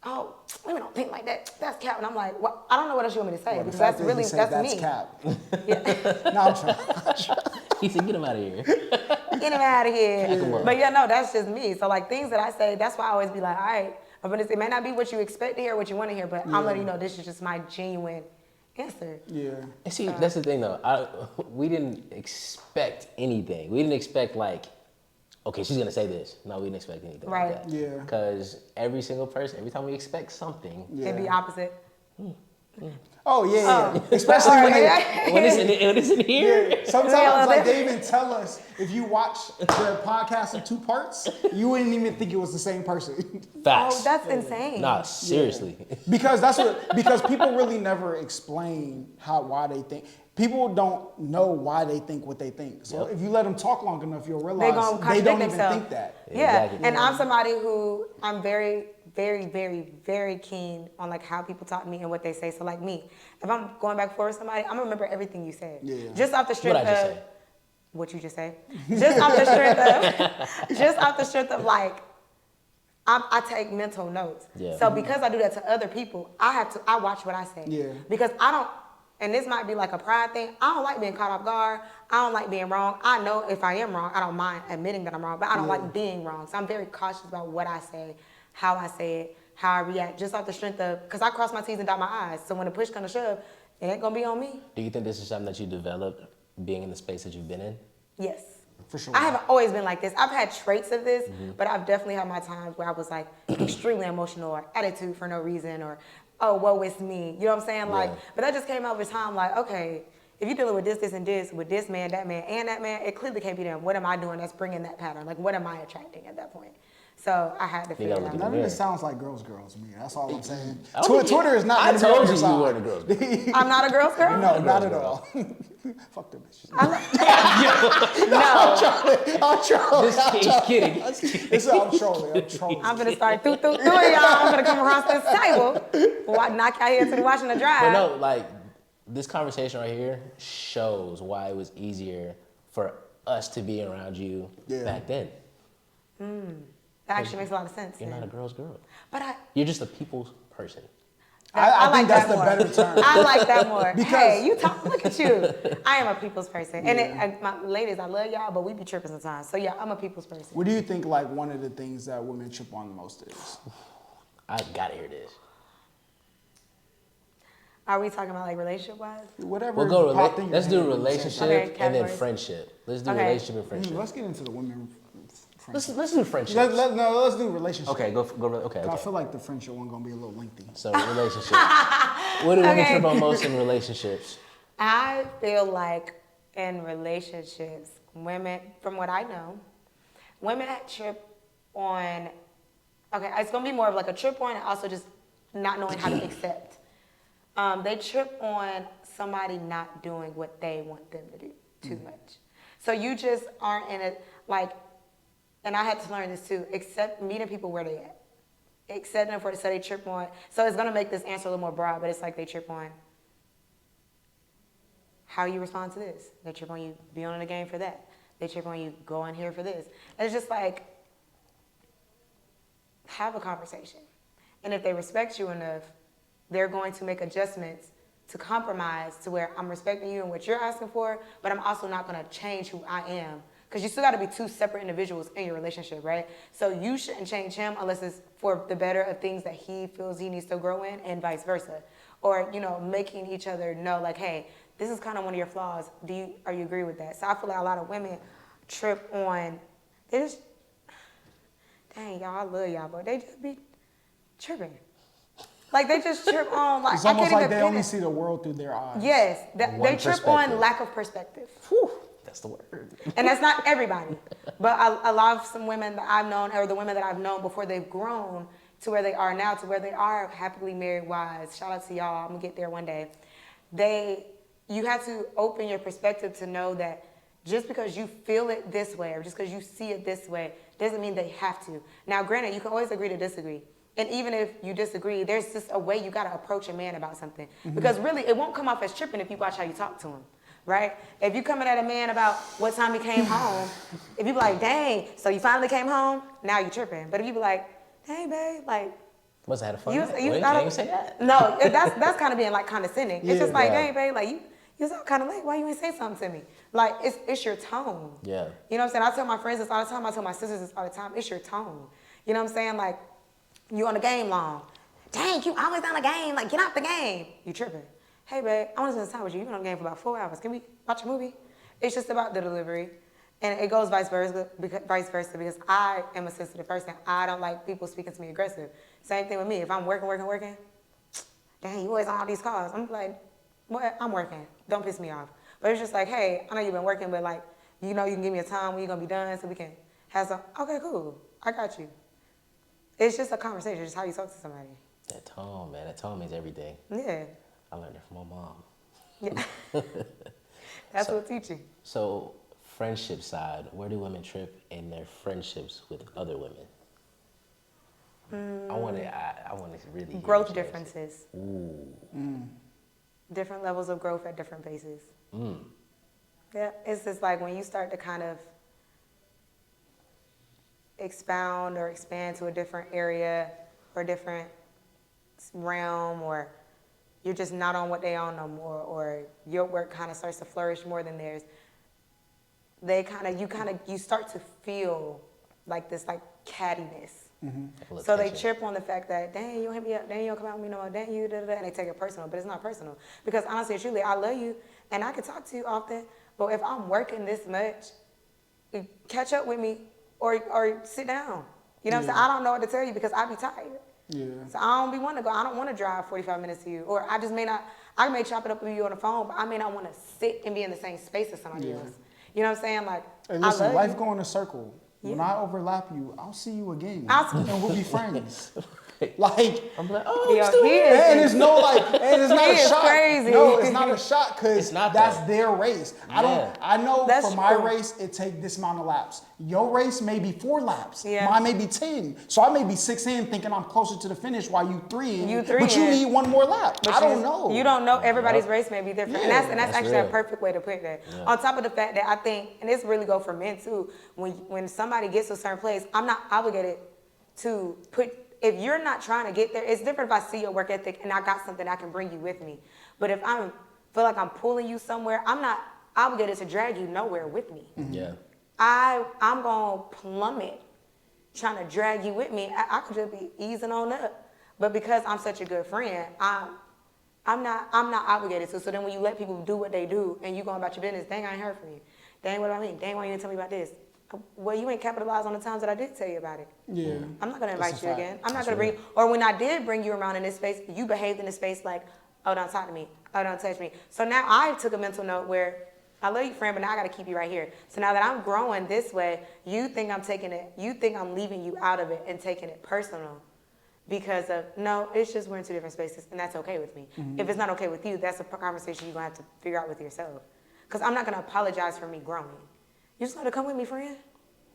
oh, women don't think like that. That's cap. And I'm like, well, I don't know what else you want me to say, Well, the because fact that's is, really, he said that's me. cap. Yeah. No, I'm trying. He said, get him out of here. Get him out of here. him up. But yeah, no, that's just me. So like things that I say, that's why I always be like, all right, but it may not be what you expect to hear, what you want to hear, but I'm letting you know this is just my genuine answer. Yeah. And see, that's the thing though. We didn't expect anything. We didn't expect like, okay, she's gonna say this. No, we didn't expect anything Right. like that. Yeah. Because every single person, every time we expect something, It'd be opposite. Oh yeah. Especially when they. when it's in here, Yeah, sometimes like they even tell us if you watch their podcast in 2 parts, you wouldn't even think it was the same person. facts. Oh, that's insane. Nah, seriously. because because people really never explain why they think. People don't know why they think what they think. So Yep. if you let them talk long enough, you'll They realize gonna they contradict don't even themselves. think that. Yeah, Exactly. and I'm somebody who I'm very, very, very, very keen on like how people talk to me and what they say. So like me, if I'm going back and forth with somebody, I'm gonna remember everything you said. Yeah. Just off the strength What'd I just of say? what you just say. Just off the strength of like, I take mental notes. Yeah. So because I do that to other people, I watch what I say. Yeah. Because I don't, and this might be like a pride thing, I don't like being caught off guard. I don't like being wrong. I know if I am wrong, I don't mind admitting that I'm wrong, but I don't like being wrong. So I'm very cautious about what I say, how I say it, how I react, just off the strength of, because I cross my T's and dot my I's. So when the push comes to shove, it ain't gonna be on me. Do you think this is something that you developed being in the space that you've been in? Yes. For sure. I haven't always been like this. I've had traits of this, but I've definitely had my times where I was like extremely emotional or attitude for no reason, or oh, woe is me. You know what I'm saying? Like, Yeah. but that just came over time. Like, okay, if you're dealing with this, and this, with this man, and that man, it clearly can't be them. What am I doing that's bringing that pattern? Like, what am I attracting at that point? So I had to figure gotta it look out. in None of mirror. this sounds like girls to me. That's all I'm saying. I don't think Twitter is not. I gonna be told on you your you side. weren't a girl's girl. I'm not a girl's girl? No, not at girl. all. Fuck them bitches. No. I'm trolling. He's kidding. I'm trolling. I'm gonna start through y'all. I'm gonna come across this table, knock y'all heads to the watching the drive. But no, like this conversation right here shows why it was easier for us to be around you Yeah. back then. That actually makes a lot of sense. You're then. not a girl's girl. But You're just a people's person. I like think that's that the more. better term. I like that more. Because- Hey, you talk. Look at you. I am a people's person, and my ladies, I love y'all, but we be tripping sometimes. So yeah, I'm a people's person. What do you think? Like one of the things that women trip on the most is? I gotta hear this. Are we talking about like relationship wise? Whatever. We'll go. popped in your Let's head, do you know what I'm relationship Okay, and then categories. friendship. Let's do Okay. relationship and saying? friendship. Let's get into the women. Let's do friendship. Let's do relationship. Okay, okay. I feel like the friendship one gonna be a little lengthy. So relationship. What do women Okay. trip on most in relationships? I feel like in relationships, women, from what I know, women that trip on. Okay, it's gonna be more of like a trip on, and also just not knowing how to accept. They trip on somebody not doing what they want them to do too much. So you just aren't in it, like, and I had to learn this too, accept meeting people where they at. Accepting them for so they trip on, so it's gonna make this answer a little more broad, but it's like they trip on how you respond to this. They trip on you be on the game for that. They trip on you go in here for this. And it's just like, have a conversation. And if they respect you enough, they're going to make adjustments to compromise to where I'm respecting you and what you're asking for, but I'm also not going to change who I am. Because you still got to be two separate individuals in your relationship, right? So you shouldn't change him unless it's for the better of things that he feels he needs to grow in, and vice versa. Or, you know, making each other know, like, hey, this is kind of one of your flaws. Are you agree with that? So I feel like a lot of women trip on, they just, dang, y'all, I love y'all, but they just be tripping. Like, they just trip on, like, It's I almost can't like even they only pin it. see the world through their eyes. Yes, they One trip perspective. on lack of perspective. Whew, that's the word. And that's not everybody. But a lot of some women that I've known, or the women that I've known before they've grown to where they are now, to where they are happily married wives. Shout out to y'all. I'm going to get there one day. You have to open your perspective to know that just because you feel it this way or just because you see it this way doesn't mean they have to. Now, granted, you can always agree to disagree. And even if you disagree, there's just a way you got to approach a man about something. Because really, it won't come off as tripping if you watch how you talk to him, right? If you coming at a man about what time he came home, if you be like, dang, so you finally came home, now you tripping. But if you be like, hey, babe, like, Must have had a fun you night. you Wait, gotta, can't even say that. No, that's kind of being like condescending. It's just like, Yeah. dang, babe, like you was up kind of late. Why you ain't say something to me? Like it's your tone. Yeah. You know what I'm saying? I tell my friends this all the time. I tell my sisters this all the time. It's your tone. You know what I'm saying? Like you on the game long. Dang, you always on the game. Like get off the game. You tripping? Hey, babe, I want to spend time with you. You've been on the game for about 4 hours. Can we watch a movie? It's just about the delivery. And it goes vice versa because I am a sensitive person. I don't like people speaking to me aggressive. Same thing with me. If I'm working, dang, you always on all these calls. I'm like, what? I'm working. Don't piss me off. But it's just like, hey, I know you've been working, but like, you know you can give me a time when you're going to be done so we can have some, okay, cool. I got you. It's just a conversation. It's just how you talk to somebody. That tone, man. That tone means everything. Yeah. I learned it from my mom. Yeah. That's what teaching. So, friendship side, where do women trip in their friendships with other women? I want to really hear Growth what you differences. Ooh. Different levels of growth at different paces. Yeah, it's just like when you start to kind of expound or expand to a different area or different realm, or you're just not on what they on no more, or your work kind of starts to flourish more than theirs. You start to feel like this like cattiness. Like So they attention. trip on the fact that, dang, you don't hit me up, dang, you don't come out with me no more, dang, you, da, da, da, and they take it personal, but it's not personal. Because honestly and truly, I love you, and I can talk to you often, but if I'm working this much, catch up with me or sit down. You know what I'm saying? I don't know what to tell you because I be tired. Yeah. So I don't be want to go. I don't want to drive 45 minutes to you, or I just may not. I may chop it up with you on the phone, but I may not want to sit and be in the same space as somebody Yeah. else. You know what I'm saying? Like, Hey, I listen, love life you. go in a circle. When Yeah. I overlap you, I'll see you again, I'll- and we'll be friends. Like, I'm like, oh, Yo, I'm still he here. is- and it's no like, and it's not He a is shot. crazy. No, it's not a shot because It's not, that's though. their race. Yeah. I know That's for my true. race, it take this amount of laps. Your race may be 4 laps. Yeah. Mine may be 10. So I may be 6 in thinking I'm closer to the finish while you 3 in. You 3 but you in. need 1 more lap. But I don't know. You don't know. Everybody's Yep. race may be different, Yeah, and that's that's actually a real. perfect way to put that. Yeah. On top of the fact that I think, and this really go for men too. When somebody gets to a certain place, I'm not obligated to put. If you're not trying to get there, it's different if I see your work ethic and I got something I can bring you with me. But if I feel like I'm pulling you somewhere, I'm not obligated to drag you nowhere with me. Yeah. I'm gonna plummet trying to drag you with me. I could just be easing on up. But because I'm such a good friend, I'm not obligated to. So then when you let people do what they do and you going about your business, dang, I ain't heard from you. Dang, what about me? Dang, why you didn't tell me about this? Well, you ain't capitalized on the times that I did tell you about it. Yeah. I'm not gonna That's invite a you fact. again. I'm not That's gonna real. bring, or when I did bring you around in this space, you behaved in this space like, oh, don't talk to me. Oh, don't touch me. So now I took a mental note where I love you, friend, but now I gotta keep you right here. So now that I'm growing this way, you think I'm leaving you out of it and taking it personal. Because of, no, it's just we're in 2 different spaces, and that's okay with me. If it's not okay with you, that's a conversation you're gonna have to figure out with yourself. Because I'm not gonna apologize for me growing. You just gotta come with me, friend.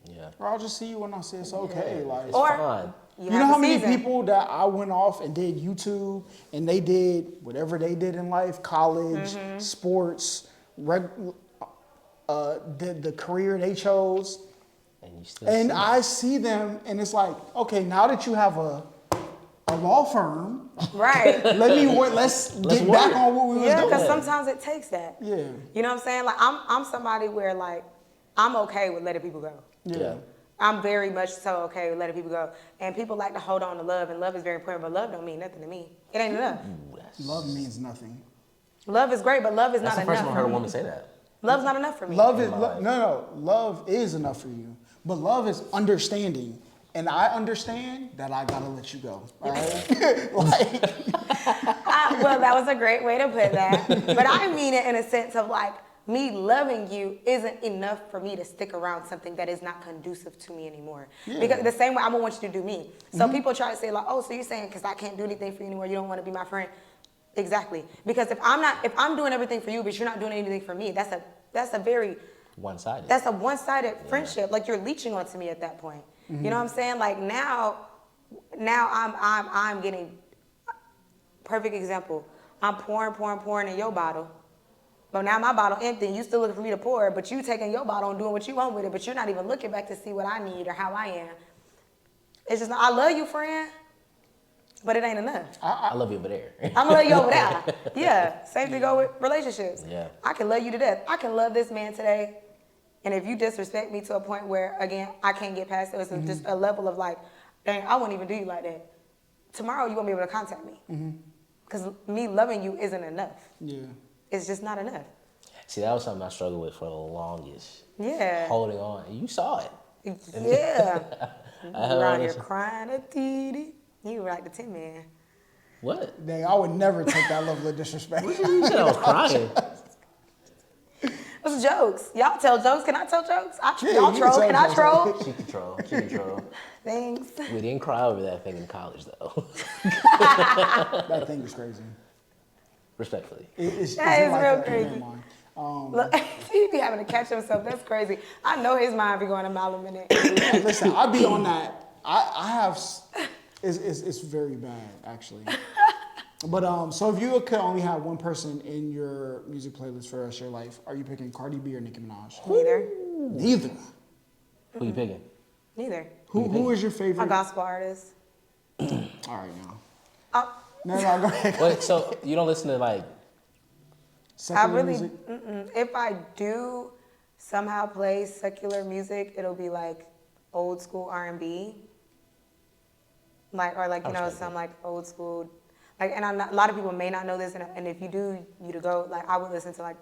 Yeah. Or I'll just see you when I say it's okay. Yeah, Like, it's Or- fine. you have know a how many season. people that I went off and did YouTube and they did whatever they did in life, college, sports, the career they chose, And you still and see I see them and it's like, okay, now that you have a law firm, Right. let's get work. back on what we was Yeah, doing. because sometimes it takes that. Yeah, You know what I'm saying? Like I'm somebody where like I'm okay with letting people go. yeah. I'm very much so okay with letting people go. And people like to hold on to love, and love is very important, but love don't mean nothing to me. It ain't enough. Ooh, that's- Love means nothing. Love is great, but love is That's not the first enough time I heard for a me. woman say that. Love's not enough for me. Love is In my life. no. Love is enough for you, but love is understanding, and I understand that I gotta let you go. All right? Like, Well, that was a great way to put that. But I mean it in a sense of like, me loving you isn't enough for me to stick around something that is not conducive to me anymore. Yeah. Because the same way I don't want you to do me. So people try to say like, oh, so you're saying because I can't do anything for you anymore, you don't want to be my friend. Exactly. Because if I'm doing everything for you, but you're not doing anything for me, that's a One-sided. one-sided friendship. Like you're leeching onto me at that point. You know what I'm saying? Like now I'm getting perfect example. I'm pouring in your bottle. But now my bottle empty, and you still looking for me to pour, but you taking your bottle and doing what you want with it, but you're not even looking back to see what I need or how I am. It's just, I love you, friend, but it ain't enough. I love you over there. I'm gonna love you over there. Yeah, same thing go with relationships. Yeah. I can love you to death. I can love this man today, and if you disrespect me to a point where, again, I can't get past it, it's just a level of like, dang, I wouldn't even do you like that. Tomorrow you won't be able to contact me. Because me loving you isn't enough. yeah. It's just not enough. See, that was something I struggled with for the longest. Yeah. Holding on. You saw it. Yeah. You I held around on here to- crying a titty. You were like the Tin Man. What? Dang, I would never take that level of disrespect. You said I was crying. What's jokes? Y'all tell jokes. Can I tell jokes? Yeah, Y'all you troll. can Can tell I jokes. troll? She control. She control. Thanks. We didn't cry over that thing in college, though. That thing is crazy. Respectfully. It's That is like real that, crazy. never mind. Look, he be having to catch himself. That's crazy. I know his mind be going a mile a minute. Listen, I be on that. I have. It's very bad actually. But so if you could only have one person in your music playlist for the rest of your life, are you picking Cardi B or Nicki Minaj? Neither. Neither. Who you picking? Neither. Who is your A favorite? gospel artist. All right now. Oh, No, go ahead. Wait, so you don't listen to like Secular really- music? if I do somehow play secular music, it'll be like old school R&B. Like, or like, you know, respect some it. like old school, like, and a lot of people may not know this, and if you do, you to go, like, I would listen to like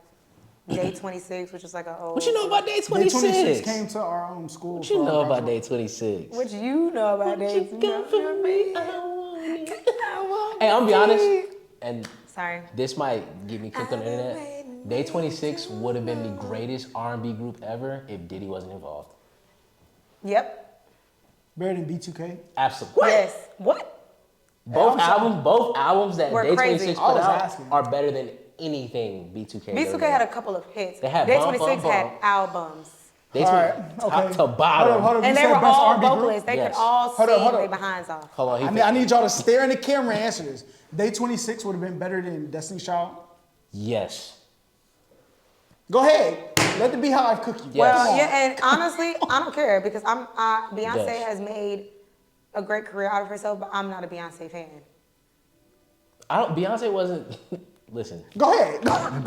Day 26, which is like an old. what you know about Day Day 26? 26 came to our school. What you know about Day 26? What you know about Day You got for me, I want Hey, I'm gonna be honest, and Sorry. this might get me cooked on the internet. Day 26 would have been the greatest R&B group ever if Diddy wasn't involved. Yep. Better than B2K? Absolutely. Yes. What? Both I'm sorry. albums that We're Day crazy. 26 I put was out asking. are better than anything B2K. B2K had a couple of hits. They had Day Bum, 26 Bum, had Bum. albums. They All took right, top okay. to bottom. Hold up. And You they said were best all R&B group? vocalists. They Yes. could all Hold up, sing hold their up. behinds off. Hold on, I need y'all to stare in the camera and answer this. Day 26 would have been better than Destiny's Child? Yes. Go ahead. Let the Beehive cook you. Yes. Come Well, on. yeah, and honestly, I don't care because Beyonce Yes. has made a great career out of herself, but I'm not a Beyonce fan. Beyonce wasn't. Listen. Go ahead. Go ahead.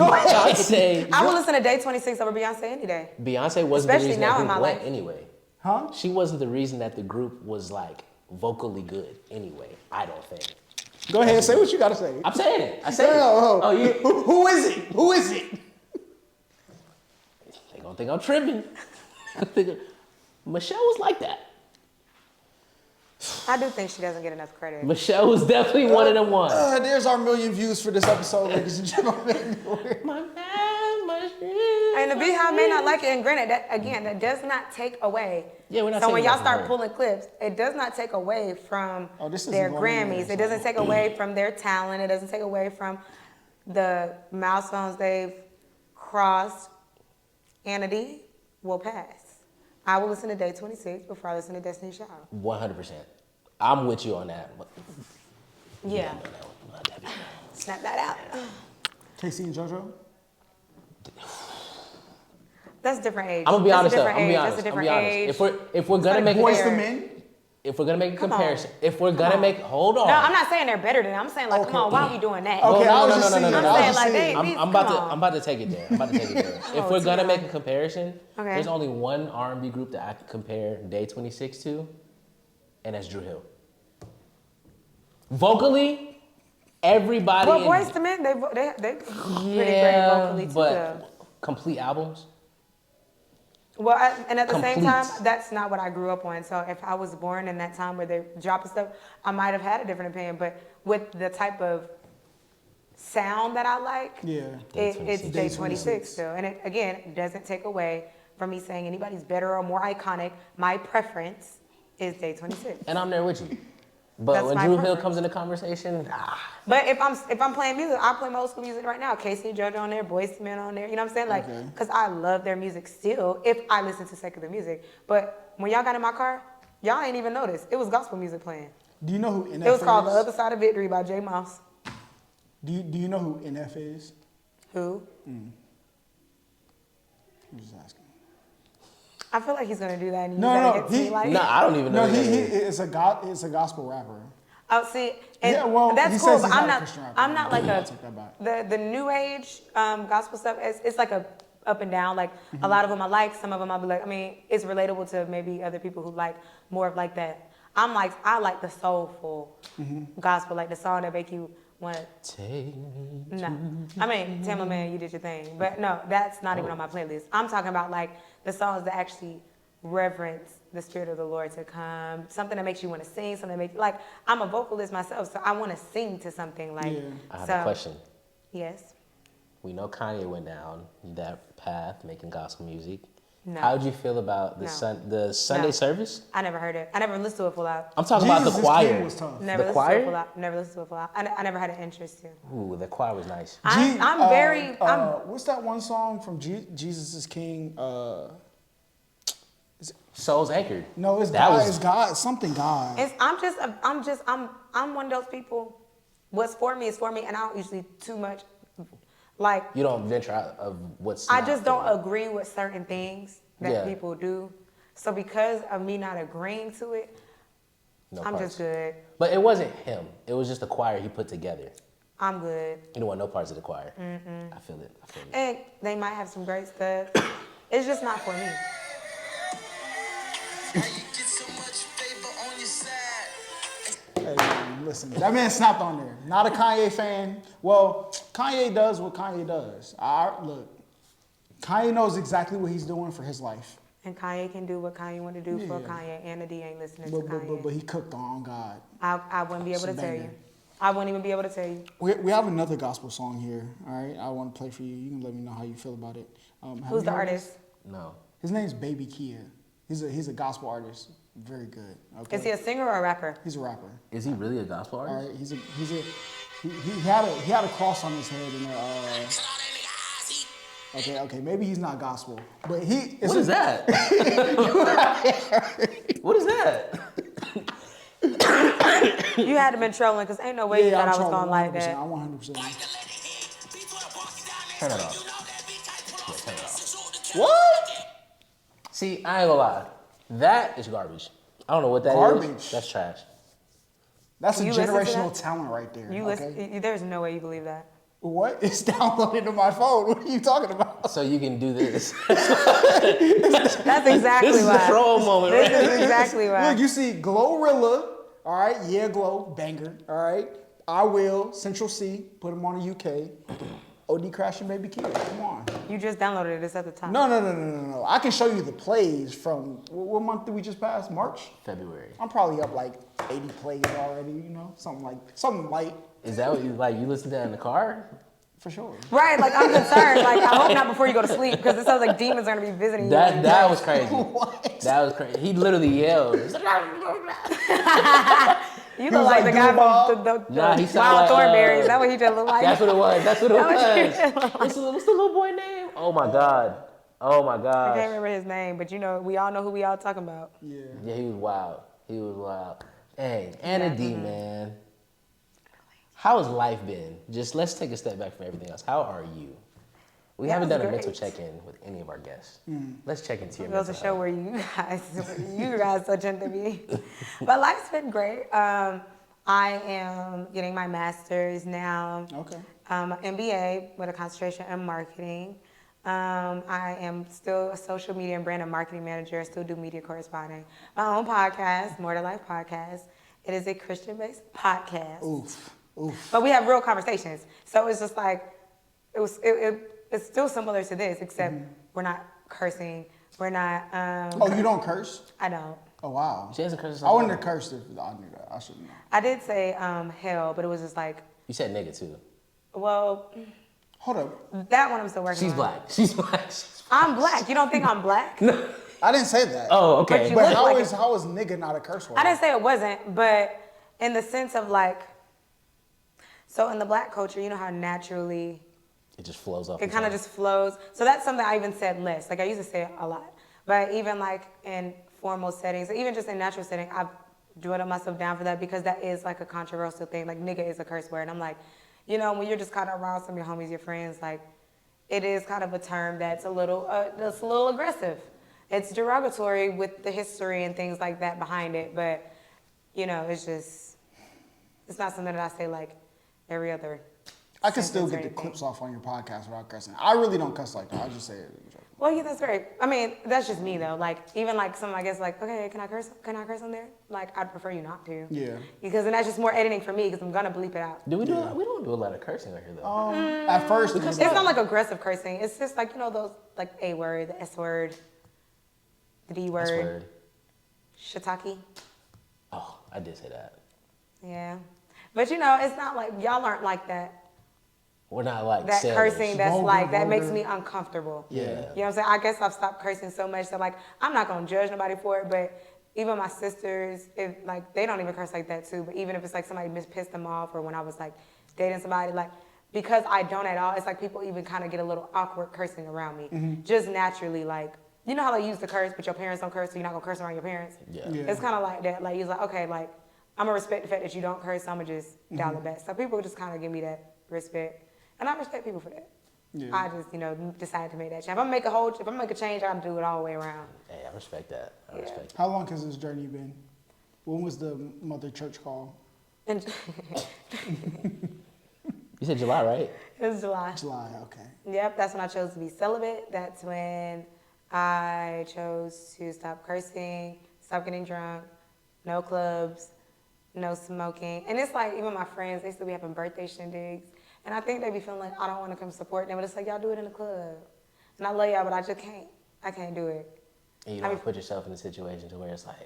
Beyonce. I would listen to Day 26 over Beyonce any day. Beyonce wasn't Especially the reason now that in group my went life. anyway. Huh? She wasn't the reason that the group was like vocally good anyway. I don't think. Go ahead. Say what you got to say. I'm saying it. I said it. No, Oh, you? Who is it? Who is it? They gonna think I'm tripping. Michelle was like that. I do think she doesn't get enough credit. Michelle was definitely one of them ones. There's our 1,000,000 views for this episode, ladies and gentlemen. My man, my And the Beehive may not like it, and granted, that does not take away. Yeah, we're not So when taking y'all that from start her. pulling clips, it does not take away from Oh, this isn't their going in there, Grammys. so- It doesn't take away from their talent. It doesn't take away from the milestones they've crossed. Anity will pass. I will listen to Day 26 before I listen to Destiny's Child. 100%. I'm with you on that. But Yeah. no, not that big. Snap that out. Casey and JoJo? That's a different age. I'm gonna be That's honest a though. different I'm gonna be age. honest. That's a I'm gonna different be honest. age. If we're gonna not make Boys fair. to Men? if we're gonna make a Come on. comparison, if we're gonna Come make hold on. No, I'm not saying they're better than. I'm saying like, Okay. come on, why are we doing that? Okay, I was no, just no, no, saying. no, no, I was no. just Like, saying. they- I'm about to take it there. I'm about to take it there. If Oh, we're too gonna long. make a comparison, Okay. there's only one R&B group that I can compare Day 26 to, and that's Drew Hill. Vocally, everybody. Well, in- Boys to Men, they pretty great yeah, vocally too. but though. complete albums. Well, and at the same Complete. time, that's not what I grew up on. So if I was born in that time where they're dropping stuff, I might have had a different opinion. But with the type of sound that I like, Yeah. it's Day Day 26. 26 still. And it, again, it doesn't take away from me saying anybody's better or more iconic. My preference is Day 26. And I'm there with you. But That's when my Drew Hill preference. comes in the conversation, But if I'm playing music, I play my old school music right now. Casey and JoJo on there, Boyz II Men on there. You know what I'm saying? Like, Okay. cause I love their music still. If I listen to secular music, but when y'all got in my car, y'all ain't even noticed. It was gospel music playing. Do you know who NF It was called is? The Other Side of Victory by J Mouse. Do you know who NF is? Who? I'm just asking. I feel like he's gonna do that. And No, use no, that against me, like, nah, I don't even know. No, who that he is. it's a gospel rapper. oh, see, and Yeah, well, he that's says cool. he's But not I'm a not. Christian rapper. I'm not like I'll a take that back. the new age gospel stuff. It's like a up and down. Like Mm-hmm. a lot of them I like. Some of them I'll be like. I mean, it's relatable to maybe other people who like more of like that. I like the soulful Mm-hmm. gospel, like the song that make you want. Take me. No, I mean, Tamla Man, you did your thing, but no, that's not even on my playlist. I'm talking about like the songs that actually reverence the Spirit of the Lord to come, something that makes you want to sing, something that makes like I'm a vocalist myself, so I want to sing to something like. Yeah. I have so, a question. Yes. We know Kanye went down that path, making gospel music. No. How'd you feel about the No. the Sunday No. service? I never heard it. I never listened to it full out. I'm talking about Jesus the is choir. King was tough. Never The listened to choir? it full out. Never listened to it full out. I never had an interest to. Ooh, the choir was nice. I'm very. What's that one song from Jesus is King? Souls Anchored. No, it's That God. was- It's God. Something God. I'm one of those people. What's for me is for me, and I don't usually too much. Like You don't venture out of what's. I not just for don't you. agree with certain things that Yeah. people do. So because of me not agreeing to it, No I'm parts. just good. But it wasn't him. It was just the choir he put together. I'm good. You don't want no parts of the choir. I feel it. I feel it. And they might have some great stuff. It's just not for me. How you get so much favor on your side? Hey, man, listen, that man snapped on there. Not a Kanye fan. Well, Kanye does what Kanye does. Look, Kanye knows exactly what he's doing for his life. And Kanye can do what Kanye want to do for Yeah. Kanye. Anna D ain't listening to But Kanye. he cooked on God. I wouldn't be able to It's a tell you. banger. I wouldn't even be able to tell you. We have another gospel song here. All right, I want to play for you. You can let me know how you feel about it. Have Who's you the heard artist? No. His name's Baby Kia. He's a gospel artist. Very good. Okay. Is he a singer or a rapper? He's a rapper. Is he really a gospel All artist? right. He had a cross on his head and okay. Maybe he's not gospel, but he. What is that? What is that? You had to been trolling because ain't no way you thought I was going like that. I'm 100%. Turn it off. Yeah, turn it off. What? See, I ain't gonna lie. That is garbage. I don't know what that is. Garbage? That's trash. That's a You listen to generational that? talent right there. You okay? listen. There's no way you believe that. What? It's downloaded to my phone. What are you talking about? So you can do this. That's exactly This is why. the troll moment, This right? is exactly why. Look, you see Glorilla. All right, yeah, Glow, banger. All right, I Will, Central C, put him on the UK. OD Crashing Baby Kia. Come on. You just downloaded it. It's at the top. No. I can show you the plays from what month did we just pass? March. February. I'm probably up like 80 plays already. You know, something light Is that what you like? You listen to that in the car? for sure. Right, like I'm concerned. Like I hope not before you go to sleep because it sounds like demons are gonna be visiting you. That was crazy. What? That was crazy. He literally yelled. You He look was like like the guy Duval. from the Nah, he sound Wild like, Thornberries. Is that what he just looked like? That's what it was. That's what it That what you was. just looked like. What's the little boy name? Oh my god. Oh my I can't god. remember his name, but you know, we all know who we all talking about. Yeah. Yeah, he was wild. He was wild. Hey, Anna D, man. How has life been? Just let's take a step back from everything else. How are you? We That haven't was done a great. mental check-in with any of our guests. Let's check into your It goes to mental show health. where you guys so tend to be. But life's been great. I am getting my master's now. Okay. An MBA with a concentration in marketing. I am still a social media and brand and marketing manager. I still do media corresponding. My own podcast, More to Life Podcast. It is a Christian-based podcast. Oof. But we have real conversations. So it's just like, it's still similar to this, except we're not cursing. We're not, Oh, you don't curse? I don't. Oh wow. She hasn't cursed I wouldn't herself. have cursed if I knew that. I should know. I did say hell, but it was just like, You said nigga too. well, Hold up. that one I'm still working She's on. black. She's black. I'm black. You don't think I'm black? I didn't say that. Oh, okay. But you But look how like is nigga not a curse word? I didn't say it wasn't, but in the sense of like, so in the black culture, you know how naturally It just flows off. it the kind of tongue. just flows. So that's something I even said less. Like I used to say it a lot, but even like in formal settings, even just in natural setting, I've dwindled myself down for that because that is like a controversial thing. Like nigga is a curse word. And I'm like, you know, when you're just kind of around some of your homies, your friends, like it is kind of a term that's a little aggressive. It's derogatory with the history and things like that behind it, but you know, it's not something that I say like every other. I can still sentence or get the anything. clips off on your podcast without cussing. I really don't cuss like that. I just say it. Well, yeah, that's great. I mean, that's just me though. Like, even like some, I guess, like, okay, can I curse on there? Like, I'd prefer you not to. Yeah. Because then that's just more editing for me because I'm gonna bleep it out. Do we do? We don't do a lot of cursing right here though. At first, It's not like aggressive cursing. It's just like, you know, those like A word, the S word, the D That's word, weird. shiitake. Oh, I did say that. Yeah. But you know, it's not like y'all aren't like that. We're not like That sailors. cursing that's Vulgar, like that makes vulgar. me uncomfortable. Yeah. You know what I'm saying? I guess I've stopped cursing so much that like I'm not gonna judge nobody for it, but even my sisters, if like they don't even curse like that too. But even if it's like somebody pissed them off, or when I was like dating somebody, like because I don't at all, it's like people even kind of get a little awkward cursing around me, just naturally. Like you know how they use the curse, but your parents don't curse, so you're not gonna curse around your parents. Yeah. Yeah. It's kind of like that. Like he's like, okay, like I'm gonna respect the fact that you don't curse, so I'm gonna just dial it back. So people just kind of give me that respect. And I respect people for that. Yeah. I just, you know, decided to make that change. If I'm gonna make a change, I gotta do it all the way around. Hey, I respect that. I Yeah. respect that. How long has this journey been? When was the mother church call? And You said July, right? it was July. July. Okay. Yep, that's when I chose to be celibate. That's when I chose to stop cursing, stop getting drunk, no clubs, no smoking. And it's like, even my friends, they still be having birthday shindigs. And I think they be feeling like I don't want to come support them, but it's like, y'all do it in the club. And I love y'all, but I just can't. I can't do it. And you I don't mean- put yourself in a situation to where it's like,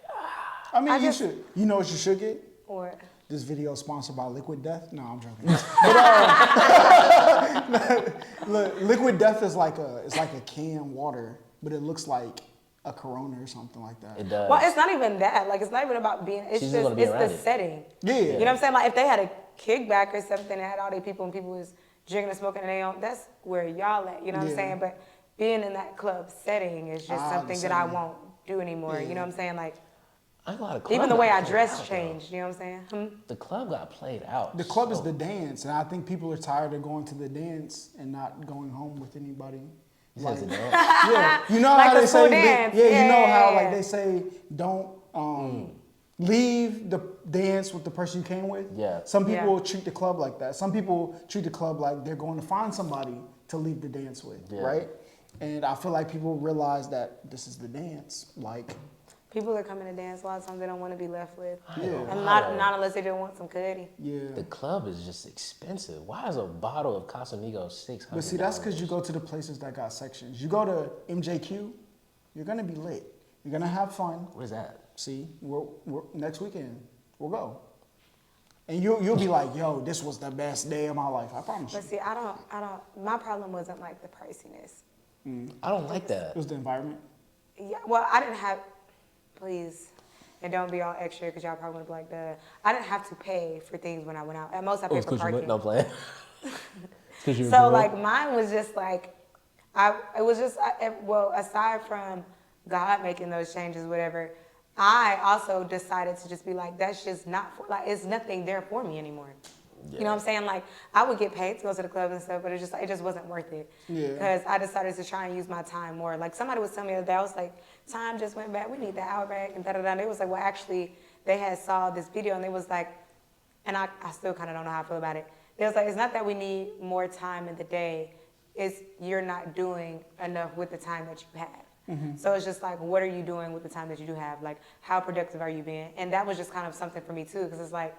I mean, I you just- should. You know what you should get? Or this video is sponsored by Liquid Death. No, I'm joking. But look, Liquid Death is like a canned water, but it looks like a Corona or something like that. It does. Well, it's not even that. Like, it's not even about being. It's She's just just gonna be it's around the it. setting. Yeah. You know what I'm saying? Like, if they had a kickback or something and had all these people and people was drinking and smoking and they don't, that's where y'all at. You know what I'm Yeah. saying? But being in that club setting is just I something that I understand. won't do anymore. You know what I'm saying? Like, I ain't gonna lie, the club even the way got I played dress out, though. changed. You know what I'm saying? The club got played out. The club is so- the dance, and I think people are tired of going to the dance and not going home with anybody. He says Like- the dance. Yeah, you know Like how a they school say, dance. you know how Yeah. like they say, don't leave the dance with the person you came with. Yeah. Some people Yeah. treat the club like that. Some people treat the club like they're going to find somebody to leave the dance with, Yeah. right? And I feel like people realize that this is the dance. Like, People that come in to dance, a lot of times they don't want to be left with. I ain't gonna And lie, not, though. not unless they just want some cutty. yeah. The club is just expensive. Why is a bottle of Casamigos $600? But see, that's because you go to the places that got sections. You go to MJQ, you're gonna be lit. You're gonna have fun. What is that? See, we're next weekend we'll go, and you'll be like, yo, this was the best day of my life. I promise you. But see, I don't. My problem wasn't like the priciness. I don't like that. It was the environment. Yeah, well, I didn't have. Please, and don't be all extra because y'all probably gonna be like, duh. I didn't have to pay for things when I went out. At most, I paid for parking. No plan. So like mine was just like, well, aside from God making those changes, whatever, I also decided to just be like, that's just not for, like, it's nothing there for me anymore. You know what I'm saying? Like, I would get paid to go to the club and stuff, but it just wasn't worth it. Yeah. Because I decided to try and use my time more. Like, somebody was telling me the other day, I was like, time just went back. We need the hour back and da-da-da. And they was like, well, actually, they had saw this video and they was like, and I still kind of don't know how I feel about it. They was like, it's not that we need more time in the day. It's you're not doing enough with the time that you have. So it's just like, what are you doing with the time that you do have? Like, how productive are you being? And that was just kind of something for me, too, because it's like,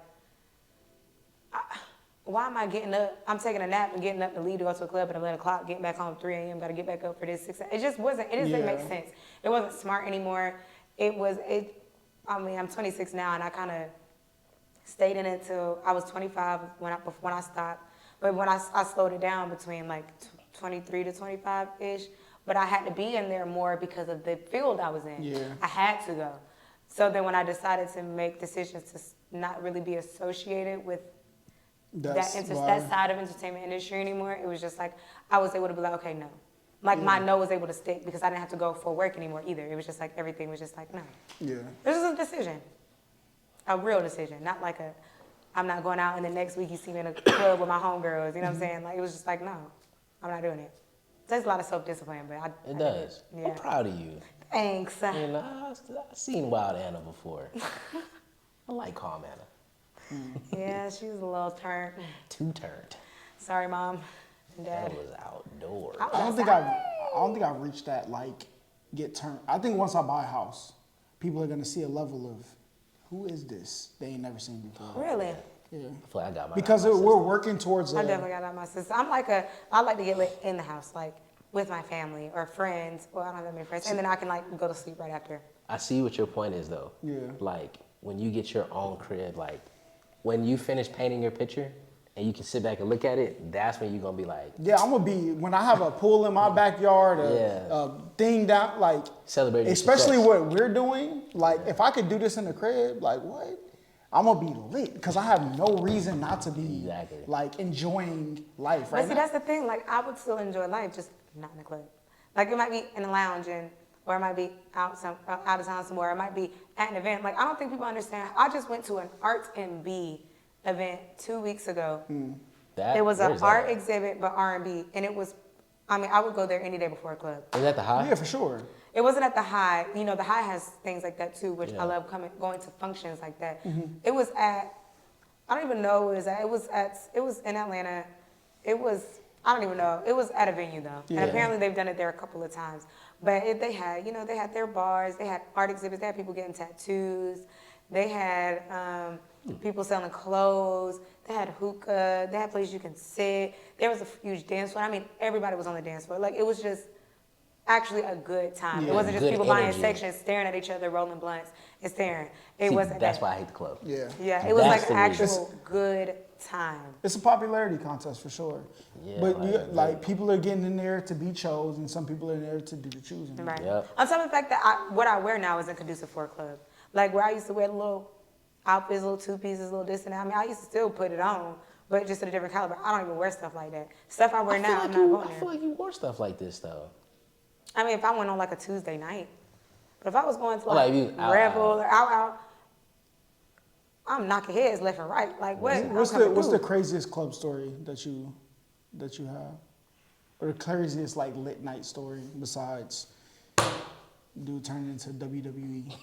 why am I getting up? I'm taking a nap and getting up to leave to go to a club at 11 o'clock, getting back home at 3 a.m., got to get back up for this 6 a.m. It just didn't make sense. It wasn't smart anymore. I mean, I'm 26 now, and I kind of stayed in it till I was 25 when I stopped. But when I slowed it down between like 23 to 25-ish, but I had to be in there more because of the field I was in. Yeah. I had to go. So then when I decided to make decisions to not really be associated with that side of entertainment industry anymore, it was just like I was able to be like, okay, no. Like my no was able to stick because I didn't have to go for work anymore either. It was just like everything was just like, no. Yeah. This is a decision. A real decision. Not like I'm not going out and the next week you see me in a club with my homegirls. You know what I'm saying? Like it was just like, no, I'm not doing it. It takes a lot of self-discipline, but I does. Yeah. I'm proud of you. Thanks. You know, I've seen Wild Anna before. I like Calm Anna. Yeah, she was a little turned. Too turned. Sorry, Mom and Dad. That was outdoors. I was I don't think outside. I've reached that like get turned. I think once I buy a house, people are gonna see a level of who is this they ain't never seen before. Really? Yeah. I feel like I got my Because my we're sister. working towards I definitely got out my sister. I like to get lit in the house, like with my family or friends. Well, I don't have that many friends. And then I can like go to sleep right after. I see what your point is though. Yeah. Like when you get your own crib, like when you finish painting your picture and you can sit back and look at it, that's when you're gonna be like Yeah, I'm gonna be when I have a pool in my backyard, a thing down like celebrating. especially success. what we're doing. Like if I could do this in the crib, like what? I'm gonna be lit because I have no reason not to be Exactly. like enjoying life But right see, now. that's the thing. Like, I would still enjoy life, just not in the club. Like, it might be in the lounge, or it might be out of town somewhere. It might be at an event. Like, I don't think people understand. I just went to an Art and B event 2 weeks ago. That, It was an where's that art at? exhibit, but R&B, and it was. I mean, I would go there any day before a club. Is that the high? Yeah, for sure. It wasn't at the High. You know, the High has things like that too, which Yeah. I love going to functions like that. It was at. I don't even know where it was at. It was in Atlanta. I don't even know. It was at a venue though. Yeah. And apparently they've done it there a couple of times. But they had their bars, they had art exhibits, they had people getting tattoos, they had people selling clothes, they had hookah, they had places you can sit. There was a huge dance floor. I mean, everybody was on the dance floor. Like it was just, actually a good time. Yeah. It wasn't just Good people buying energy. sections, staring at each other, rolling blunts, and staring. It See, wasn't that's that. why I hate the club. Yeah. Yeah, it was That's like an the reason. actual good time. It's a popularity contest for sure. Yeah, but like- people are getting in there to be chose, and some people are in there to do the choosing. Right. Yep. On top of the fact that what I wear now isn't conducive for a club. Like where I used to wear the little outfits, little two pieces, little this and that. I mean, I used to still put it on, but just at a different caliber. I don't even wear stuff like that. Stuff I wear I feel now, like I'm not you, going I there. feel like you wore stuff like this though. I mean, if I went on like a Tuesday night, but if I was going to Oh, like like you out, Revel out. or out, I'm knocking heads left and right. Like what? What's I'm coming the through. craziest club story that you have, or the craziest like lit night story besides dude turning into WWE?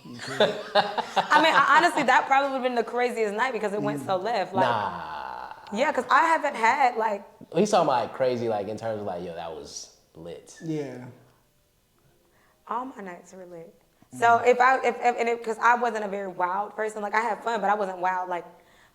I mean, honestly, that probably would have been the craziest night because it went so left. Like, Nah. yeah, because I haven't had like. He's talking about like crazy, like in terms of like, yo, that was lit. Yeah. All my nights were lit. So because I wasn't a very wild person, like I had fun, but I wasn't wild, like,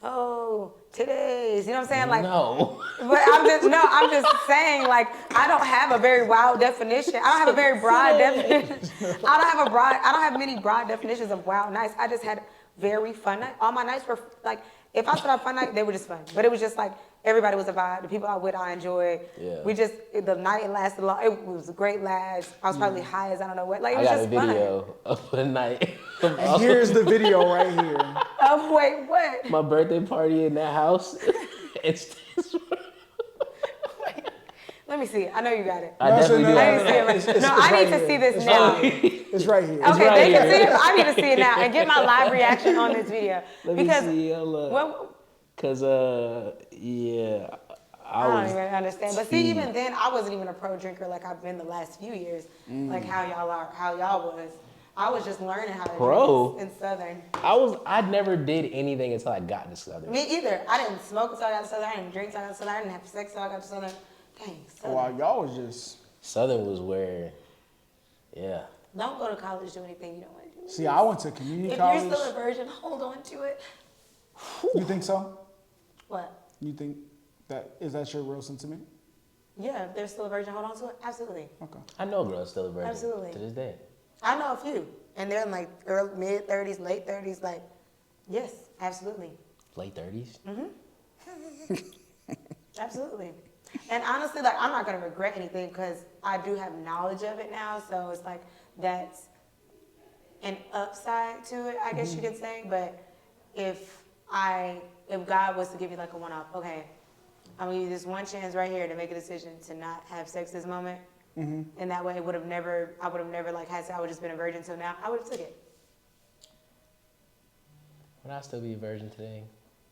oh, today's, you know what I'm saying? Like, No. but I'm just saying, like, I don't have a very wild definition. I don't have a very broad definition. I don't have many broad definitions of wild nights. I just had very fun nights. All my nights were like, if I said a fun night, they were just fun. But it was just like, everybody was a vibe. The people I with, I enjoyed. Yeah. The night lasted long. It was a great last. I was probably high as I don't know what. Like, it I was got a just fun. video of a night. of And here's the video right here. Oh, wait, what? my birthday party in that house. It's Let me see. I know you got it. I definitely do. I have need to see it. it. No, I need to see this now. It's right here. Okay, right they can here. see it. I need to see it now and get my live reaction on this video. Let me because see. Hold up. what, Cause yeah, I I don't was. even understand. But see, even then, I wasn't even a pro drinker like I've been the last few years. Like how y'all was. I was just learning how to Pro? drink in Southern. I never did anything until I got to Southern. Me either. I didn't smoke until I got to Southern. I didn't drink until I got to Southern. I didn't have sex until I got to Southern. Dang, Southern. Wow, y'all was just. Southern was where, yeah. Don't go to college do anything you don't want to do. See, I went to community If college. you're still a virgin, hold on to it. You think so? What? You think is that your real sentiment? Yeah, if they're still a virgin, hold on to it. Absolutely. Okay. I know girls still a virgin. Absolutely. To this day. I know a few, and they're in like early, mid 30s, late 30s. Like, yes, absolutely, Late 30s. absolutely. And honestly, like, I'm not gonna regret anything because I do have knowledge of it now. So it's like that's an upside to it, I guess you could say. But if God was to give you like a one-off, okay, I'm gonna give you this one chance right here to make a decision to not have sex this moment. And that way, I would have never like had to. I would have just been a virgin till now. I would have took it. Would I still be a virgin today?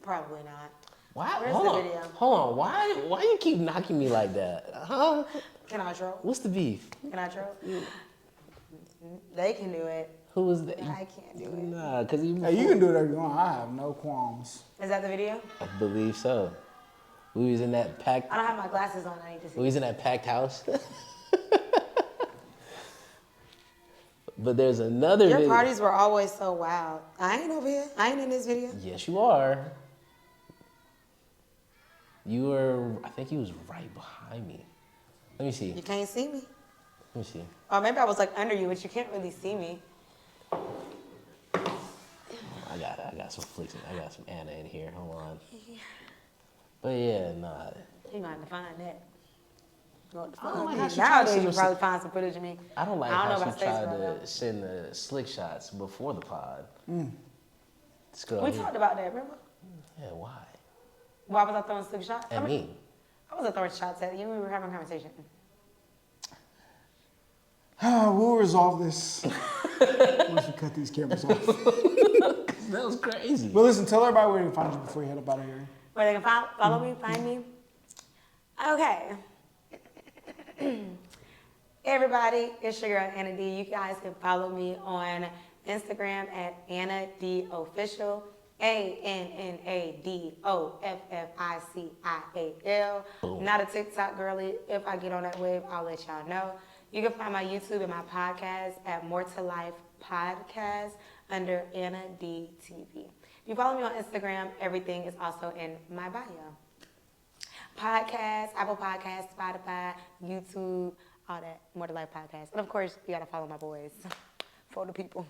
Probably not. Why? Where's hold the on. video? Hold on. Why you keep knocking me like that? Huh? Can I troll? What's the beef? Can I troll? They can do it. Who was that? I can't do it. Nah, cause you. Hey, you can do whatever you want. I have no qualms. Is that the video? I believe so. We was in that packed. I don't have my glasses on. I need to see. We was in that packed house. But there's another Your video. parties were always so wild. I ain't over here. I ain't in this video. Yes, you are. You were. I think you was right behind me. Let me see. You can't see me. Let me see. Or maybe I was like under you, but you can't really see me. I got some flicks. I got some Anna in here. Hold on. But yeah, nah. You're gonna have to find that. Go to I don't like find how me. she tried to Nowadays, send you us probably find some footage of me. I don't like I don't know how about she tried Stacy right to send the slick shots before the pod. This girl. We here- talked about that, remember? Yeah, why? Why was I throwing slick shots? At me. I wasn't throwing shots at you. We were having a conversation. We'll resolve this once we cut these cameras off. That was crazy. But listen, tell everybody where you can find you before you head up out of here. Where they can follow me, find me. Okay. Everybody, it's your girl Anna D. You guys can follow me on Instagram at Anna D Official. ANNADOFFICIAL. Not a TikTok girly. If I get on that wave, I'll let y'all know. You can find my YouTube and my podcast at More to Life Podcast under Anna D TV. If you follow me on Instagram, everything is also in my bio. Podcast, Apple Podcasts, Spotify, YouTube, all that. More to Life podcast. And of course, you gotta follow my boys. For the people.